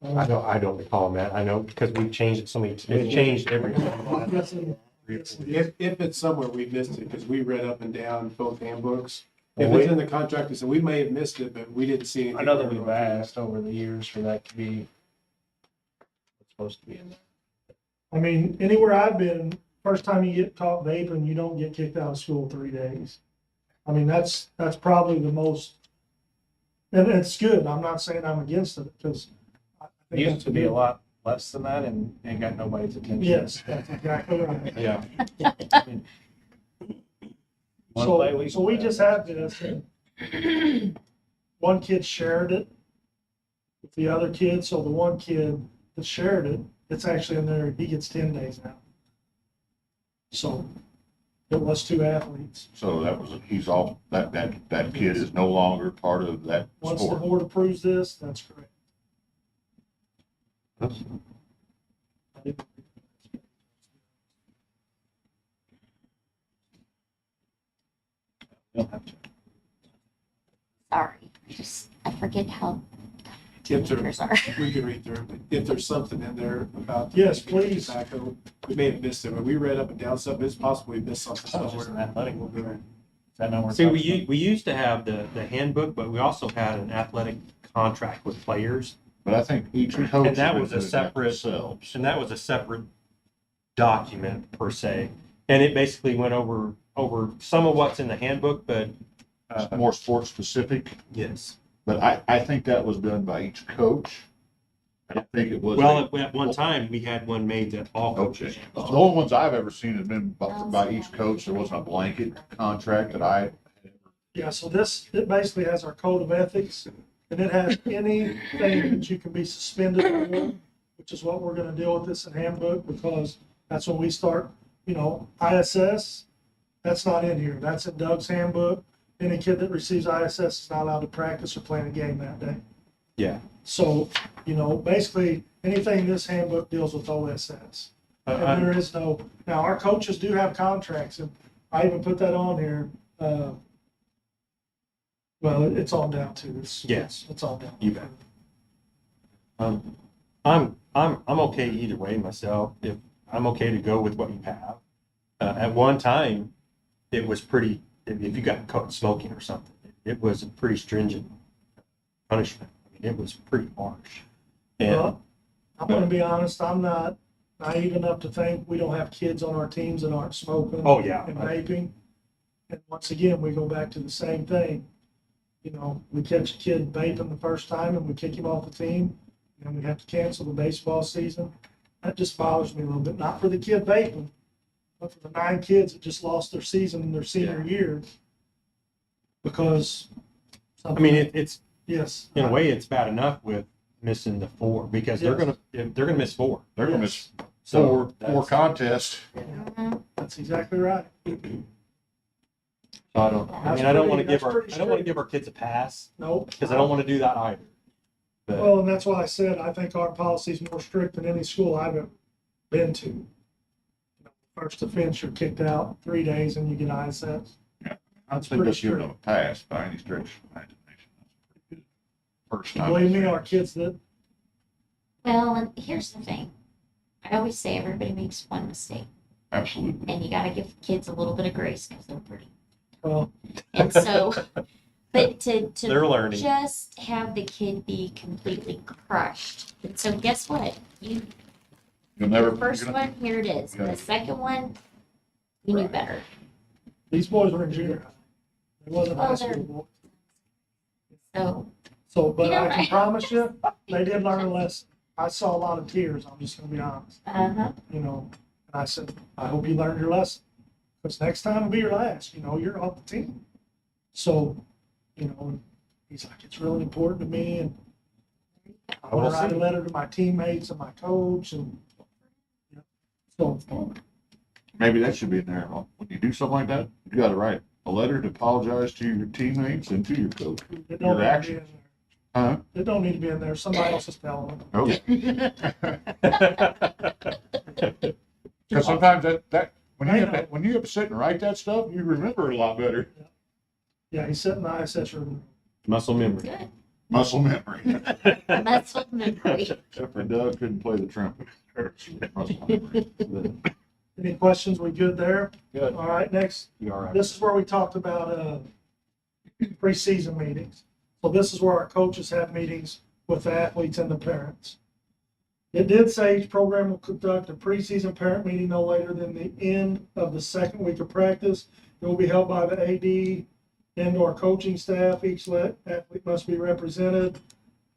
I don't recall that. I know because we've changed it so many, it's changed every. If it's somewhere, we missed it, because we read up and down both handbooks. If Well, it's in the contract, so we may have missed it, but we didn't see anything. I know that we've asked over the years for that to be what's supposed to be in there. Anywhere I've been, first time you get caught vaping, you don't get kicked out of school 3 days. That's probably the most, and it's good. I'm not saying I'm against it because I It think used that's to be a good. lot less than that and got nobody's attention. Yes, that's exactly right. Yeah. One play So, week. so we just had this. One kid shared it with the other kid, so the one kid that shared it, it's actually in there, he gets 10 days now. So it was 2 athletes. So he's off, that kid is no longer part of that Once the sport. board approves this, that's correct. You'll have to. Sorry, I forget how If there, teenagers are. we can read through it, but if there's something in there about. Yes, please. Tobacco, we may have missed it, but we read up and down something, it's possible we missed something That was just somewhere. an athletic. Is that not where? See, we used to have the handbook, but we also had an athletic contract with players. But I think each coach. And that was a should do that separate, themselves. and that was a separate document per se. And it basically went over some of what's in the handbook, but, More sports specific, yes. but I think that was done by each coach. I don't think it was. Well, at one time, we had one made that all coaches. Okay. The only ones I've ever seen have been by each coach. There wasn't a blanket contract that I. Yeah, so it basically has our code of ethics, and it has anything that you can be suspended for, which is what we're gonna deal with this in handbook, because that's when we start, ISS, that's not in here. That's in Doug's handbook. Any kid that receives ISS is not allowed to practice or play in a game that day. Yeah. So, basically, anything in this handbook deals with OSS. And there is no, now, our coaches do have contracts, and I even put that on here. Well, it's all down to this. Yes. It's all down. You bet. I'm okay either way myself. If I'm okay to go with what you have. At one time, it was pretty, if you got caught smoking or something, it was a pretty stringent punishment. I mean, it was pretty harsh. And Well, I'm gonna be honest, I'm not naive enough to think we don't have kids on our teams that aren't smoking. Oh, yeah. And vaping. And once again, we go back to the same thing. We catch a kid vaping the first time and we kick him off the team, and we have to cancel the baseball season. That just bothers me a little bit, not for the kid vaping, but for the 9 kids that just lost their season in their senior year. Because. I mean, it's, Yes. in a way, it's bad enough with missing the 4 because they're gonna miss 4. They're gonna miss So four contests. That's exactly right. So I don't want to give our kids a pass Nope. because I don't want to do that either. But Well, and that's why I said, I think our policy is more strict than any school I've ever been to. First offense, you're kicked out 3 days and you get ISS. I don't think that's giving them a pass by any stretch of the imagination. First time. Believe me, our kids that, Well, and here's the thing. I always say everybody makes one mistake, Absolutely. and you gotta give kids a little bit of grace because they're pretty. well, And so, but to they're learning. just have the kid be completely crushed. And so guess what? You'll never. The first you're gonna- one, here it is. Yeah. The second one, you knew better. these boys were in junior high. They wasn't high Well, school they're- boys. So, So, but You know, I can right? promise you, they did learn a lesson. I saw a lot of tears, I'm just gonna be honest, uh-huh. and I said, I hope you learned your lesson. Because next time will be your last, you're off the team. So, he's like, it's really important to me, and I want to write a letter to my teammates and my coach, and so, Maybe that should be in there. When you do something like that, you gotta write a letter to apologize to your teammates and to your coach. it don't need to be in action. there. Huh? It don't need to be in there, somebody else is telling them. Okay. Because sometimes when you have to sit and write that stuff, you remember it a lot better. Yeah, he's sitting in the ISS room. Muscle memory. Good. Muscle memory. Muscle memory. Except for Doug couldn't play the trumpet. Muscle memory. Any questions? We good there? Good. All right, next. You all right? This is where we talked about preseason meetings. So this is where our coaches have meetings with the athletes and the parents. It did say each program will conduct a preseason parent meeting no later than the end of the second week of practice. It will be held by the AD and or coaching staff. Each athlete must be represented.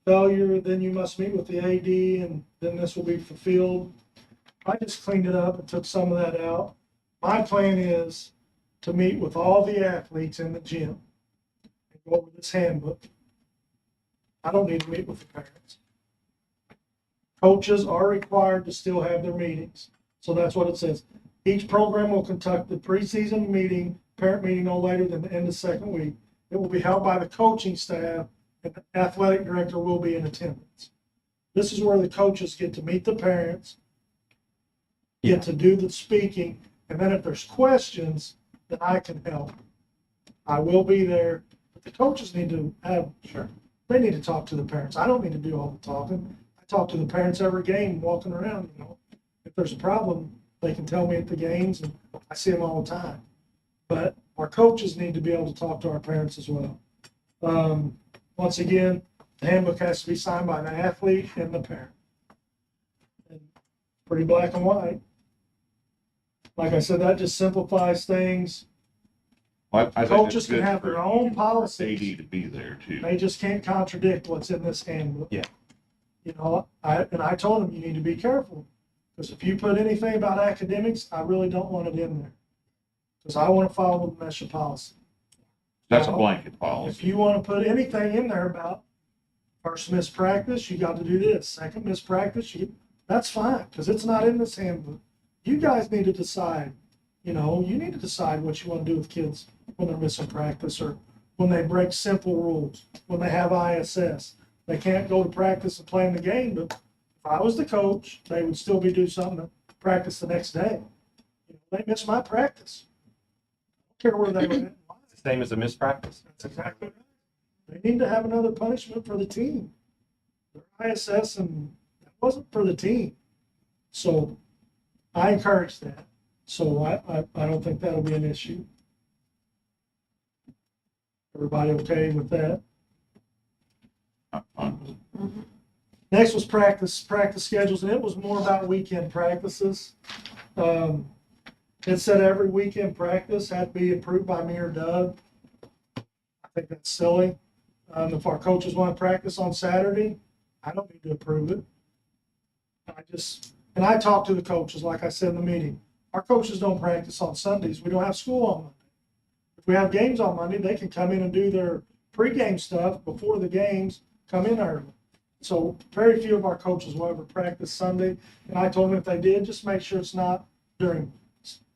Failure, then you must meet with the AD, and then this will be fulfilled. I just cleaned it up and took some of that out. My plan is to meet with all the athletes in the gym and go over this handbook. I don't need to meet with the parents. Coaches are required to still have their meetings. So that's what it says. Each program will conduct the preseason meeting, parent meeting no later than the end of second week. It will be held by the coaching staff, and the athletic director will be in attendance. This is where the coaches get to meet the parents, get to do the speaking, and then if there's questions, then I can help. I will be there. But the coaches need to have, Sure. they need to talk to the parents. I don't need to do all the talking. I talk to the parents every game, walking around, you know. If there's a problem, they can tell me at the games, and I see them all the time. But our coaches need to be able to talk to our parents as well. Once again, the handbook has to be signed by the athlete and the parent. And pretty black and white. Like I said, that just simplifies things. Well, I think Coaches it's can good have for their own AD policies. to be there too. They just can't contradict what's in this handbook. Yeah. You know, I told them, you need to be careful, because if you put anything about academics, I really don't want it in there. Because I want to follow the MESHA policy. That's a Now, blanket If policy. you want to put anything in there about first missed practice, you got to do this, second missed practice, that's fine, because it's not in this handbook. You guys need to decide, you know, you need to decide what you want to do with kids when they're missing practice, or when they break simple rules, when they have ISS. They can't go to practice and play in the game, but if I was the coach, they would still be doing something to practice the next day. You know, they missed my practice. I don't care where they were at. It's the same as a mispractice. That's exactly right. They need to have another punishment for the team. Their ISS, and that wasn't for the team. So I encourage that. So I don't think that'll be an issue. Everybody okay with that? Next was practice schedules, and it was more about weekend practices. It said every weekend practice had to be approved by me or Doug. I think that's silly. If our coaches want to practice on Saturday, I don't need to approve it. I talked to the coaches, like I said in the meeting. Our coaches don't practice on Sundays. We don't have school on Monday. If we have games on Monday, they can come in and do their pregame stuff before the games, come in early. So very few of our coaches will ever practice Sunday. And I told them if they did, just make sure it's not during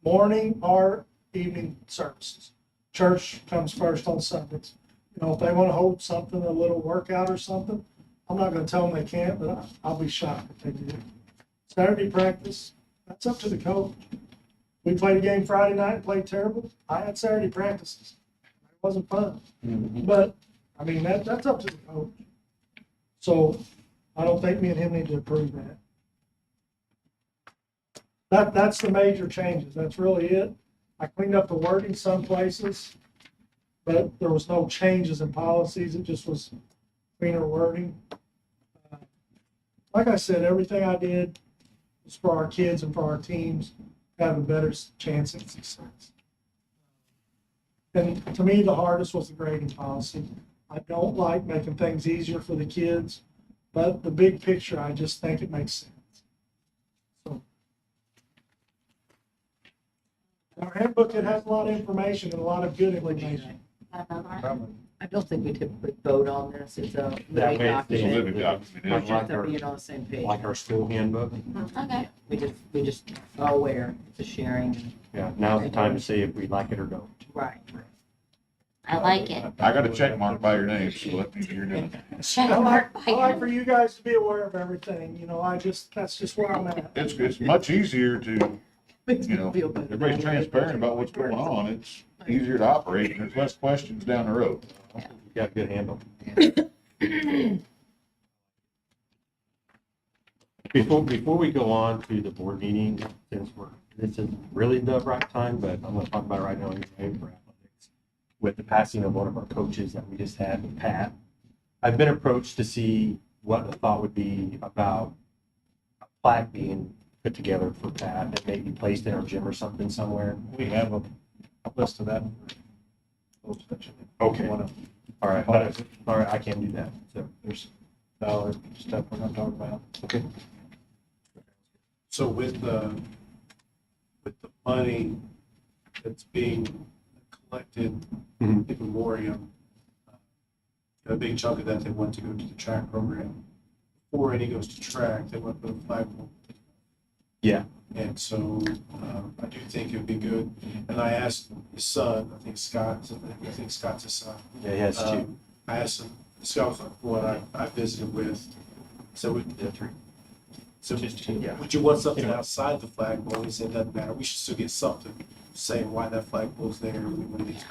morning or evening services. Church comes first on Sundays. You know, if they want to hold something, a little workout or something, I'm not going to tell them they can't, but I'll be shocked if they do. Saturday practice, that's up to the coach. We played a game Friday night and played terrible. I had Saturday practices. It wasn't fun. But, I mean, that's up to the coach. So I don't think me and him need to approve that. That's the major changes. That's really it. I cleaned up the wording some places, but there was no changes in policies. It just was cleaner wording. Like I said, everything I did was for our kids and for our teams to have a better chance at success. And to me, the hardest was the grading policy. I don't like making things easier for the kids, but the big picture, I just think it makes sense. So, our handbook, it has a lot of information and a lot of good information. Got a vote on it? Probably. I don't think we typically vote on this. It's a That living way it's It's a document. living document. Like Just our- to be on the same page. Like our school handbook. Okay. We just are aware it's a sharing. Yeah, now's the time to say if we like it or don't. Right. I like it. I got a check mark by your name, so let me know you're doing it. Check I mark like, by I like you. for you guys to be aware of everything, you know, that's just where I'm at. It's much easier to, Makes me you know, feel better. everybody's transparent about what's going on. It's easier to operate and there's less questions down the road. We got a good handle. Before we go on to the board meeting, since this is really the right time, but I'm gonna talk about it right now anyway for athletics. With the passing of one of our coaches that we just had, with Pat, I've been approached to see what the thought would be about a plaque being put together for Pat and maybe placed in our gym or something somewhere. We have a list of that. Okay. One of- All right, all right, I can do that, so. There's dollar stuff we're gonna talk about. Okay. So with the money that's being collected Mhm. in memoriam, a big chunk of that they want to go to the track program. Before any goes to track, they want to put a flagpole. Yeah. And so I do think it would be good. And I asked his son, I think Scott's his son. Yeah, he has two. I asked him, Scott, what I visited with, so we, Yeah, three. So Yeah. would you want something outside the flagpole? He said, doesn't matter, we should still get something saying why that flagpole's there.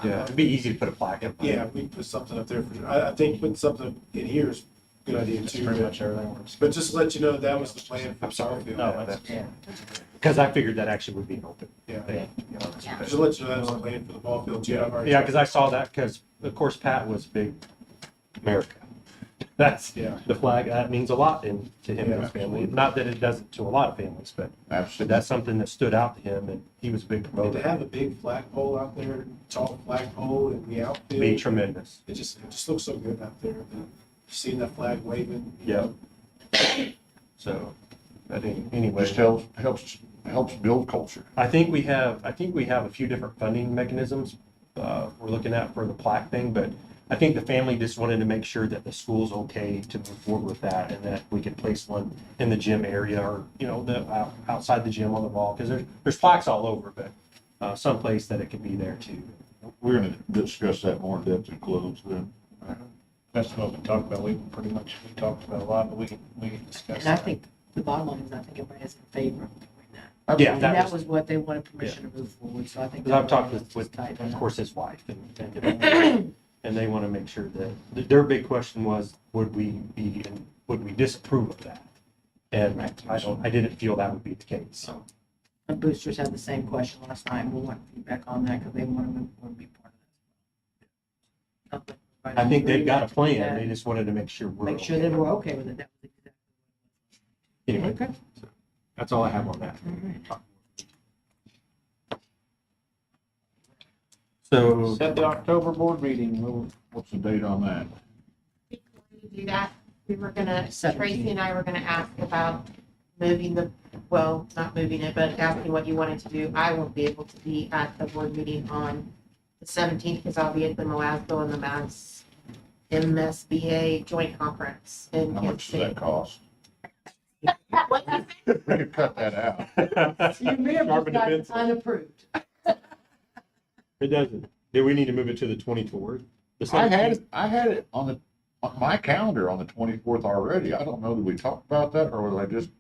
Yeah, it'd be easy to put a plaque up. Yeah, we put something up there for sure. I think putting something in here is a good idea That's too. pretty much everything works. But just to let you know, that was the plan for I'm sorry. Southfield. No, that's, Yeah. Because I figured that actually would be an open Yeah. thing. You know, Yeah. Just to let you know, that was the plan for the ball field too. I've already- Yeah, because I saw that, because of course Pat was big America. That's, Yeah. the flag, that means a lot to him and his Yeah. family. Not that it doesn't to a lot of families, but Absolutely. that's something that stood out to him, and he was a big And promoter. to have a big flagpole out there, tall flagpole in the Be outfield, tremendous. it just looks so good out there. Seeing that flag waving. Yeah. So, but anyway. Just helps build culture. I think we have a few different funding mechanisms we're looking at for the plaque thing, but I think the family just wanted to make sure that the school's okay to move forward with that, and that we could place one in the gym area, or, you know, outside the gym on the wall, because there's plaques all over, but someplace that it could be there too. We're gonna discuss that more in depth in close then. that's what we talked about. We talked about a lot, but we can discuss And I that. think the bottom line is, I think everybody is in favor of doing that. Yeah, And that that was, was what they wanted permission to move forward, so I think. because I've talked that's with, tight of enough. course, his wife, and they want to make sure that, their big question was, would we disapprove of that? And I didn't feel that would be the case, so. And boosters had the same question last night. We'll want feedback on that because they want to move forward and be part of that. I think they've got a plan, they just wanted to make sure we're. Make sure okay. that we're okay with it. That was exactly. Anyway, Okay. so that's all I have on that. So, Set the October board meeting. What's the date on that? Before you do that, we were gonna, 17. Tracy and I were gonna ask about moving well, not moving it, but asking what you wanted to do. I won't be able to be at the board meeting on the 17th because I'll be at the Moasville and the MSBA joint conference in How much Kansas does that City. cost? What'd you say? We could cut that out. You may have just Sharpen the got pencil. unapproved. it doesn't, do we need to move it to the 24th? The I had it on my calendar on the 24th already. I don't know, did we talk about that, or was I just,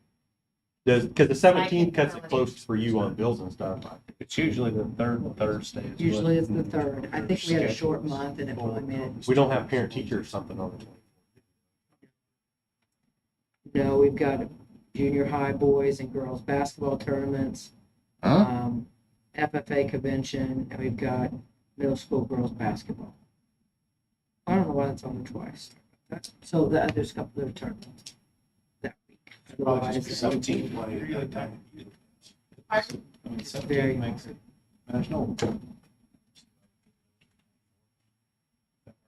Because the 17th cuts it close for you on bills and stuff. It's usually the third Thursday. is what- Usually it's the third. I think we had a short month and it probably made it. We don't have parent teacher or something on the 24th. No, we've got junior high boys and girls basketball tournaments, huh? FFA convention, and we've got middle school girls basketball. I don't know why that's on there twice. So there's a couple of tournaments that week. Probably Otherwise, just it's 17 money at that time. I mean, very- 17 makes it, there's no.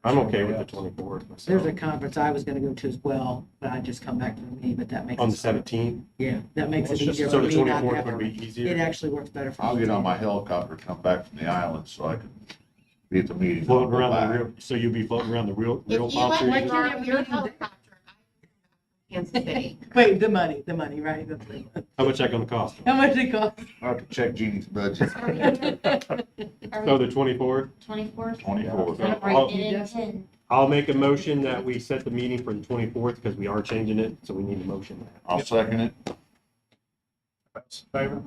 I'm okay with the 24th. myself. There's a conference I was gonna go to as well, but I just come back to me, but that makes. On the it- 17th, Yeah, that makes it Let's just- easier so for the me not to 24th have would be to. It easier. actually works better for me. I'll get on my helicopter, come back from the island so I can be at the meeting. Floating around the real, so you'll be floating around the real If palm you let trees? me borrow your helicopter, Kansas City. Wait, the money, right? How much that gonna cost? How much it cost? I have to check Jeannie's budget. Are we So the 24th? 24th? 24th. Yeah. Write it in pen. I'll make a motion that we set the meeting for the 24th because we are changing it, so we need a motion. I'll second it. Favor?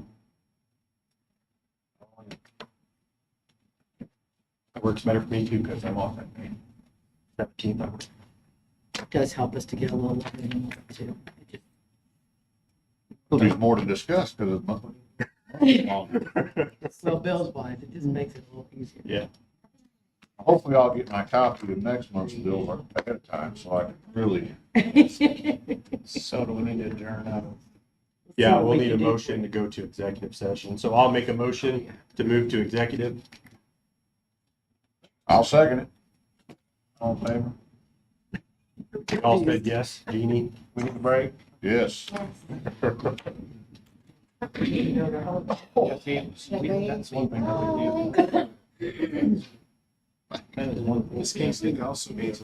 It works better for me too because I'm off that day. 17th, I work. Does help us to get a little longer than too. There's more to discuss because it's monthly. Well, bills wise, it just makes it a little easier. Yeah. Hopefully I'll get my copy of next month's bill ahead of time so I can really, So do we need to adjourn out of? Yeah, what we'll we need a can do. motion to go to executive session. So I'll make a motion to move to executive. I'll second it. All in favor? All said yes. Jeannie? We need a break? Yes. That's one thing that we do. That is one thing. This case thing also means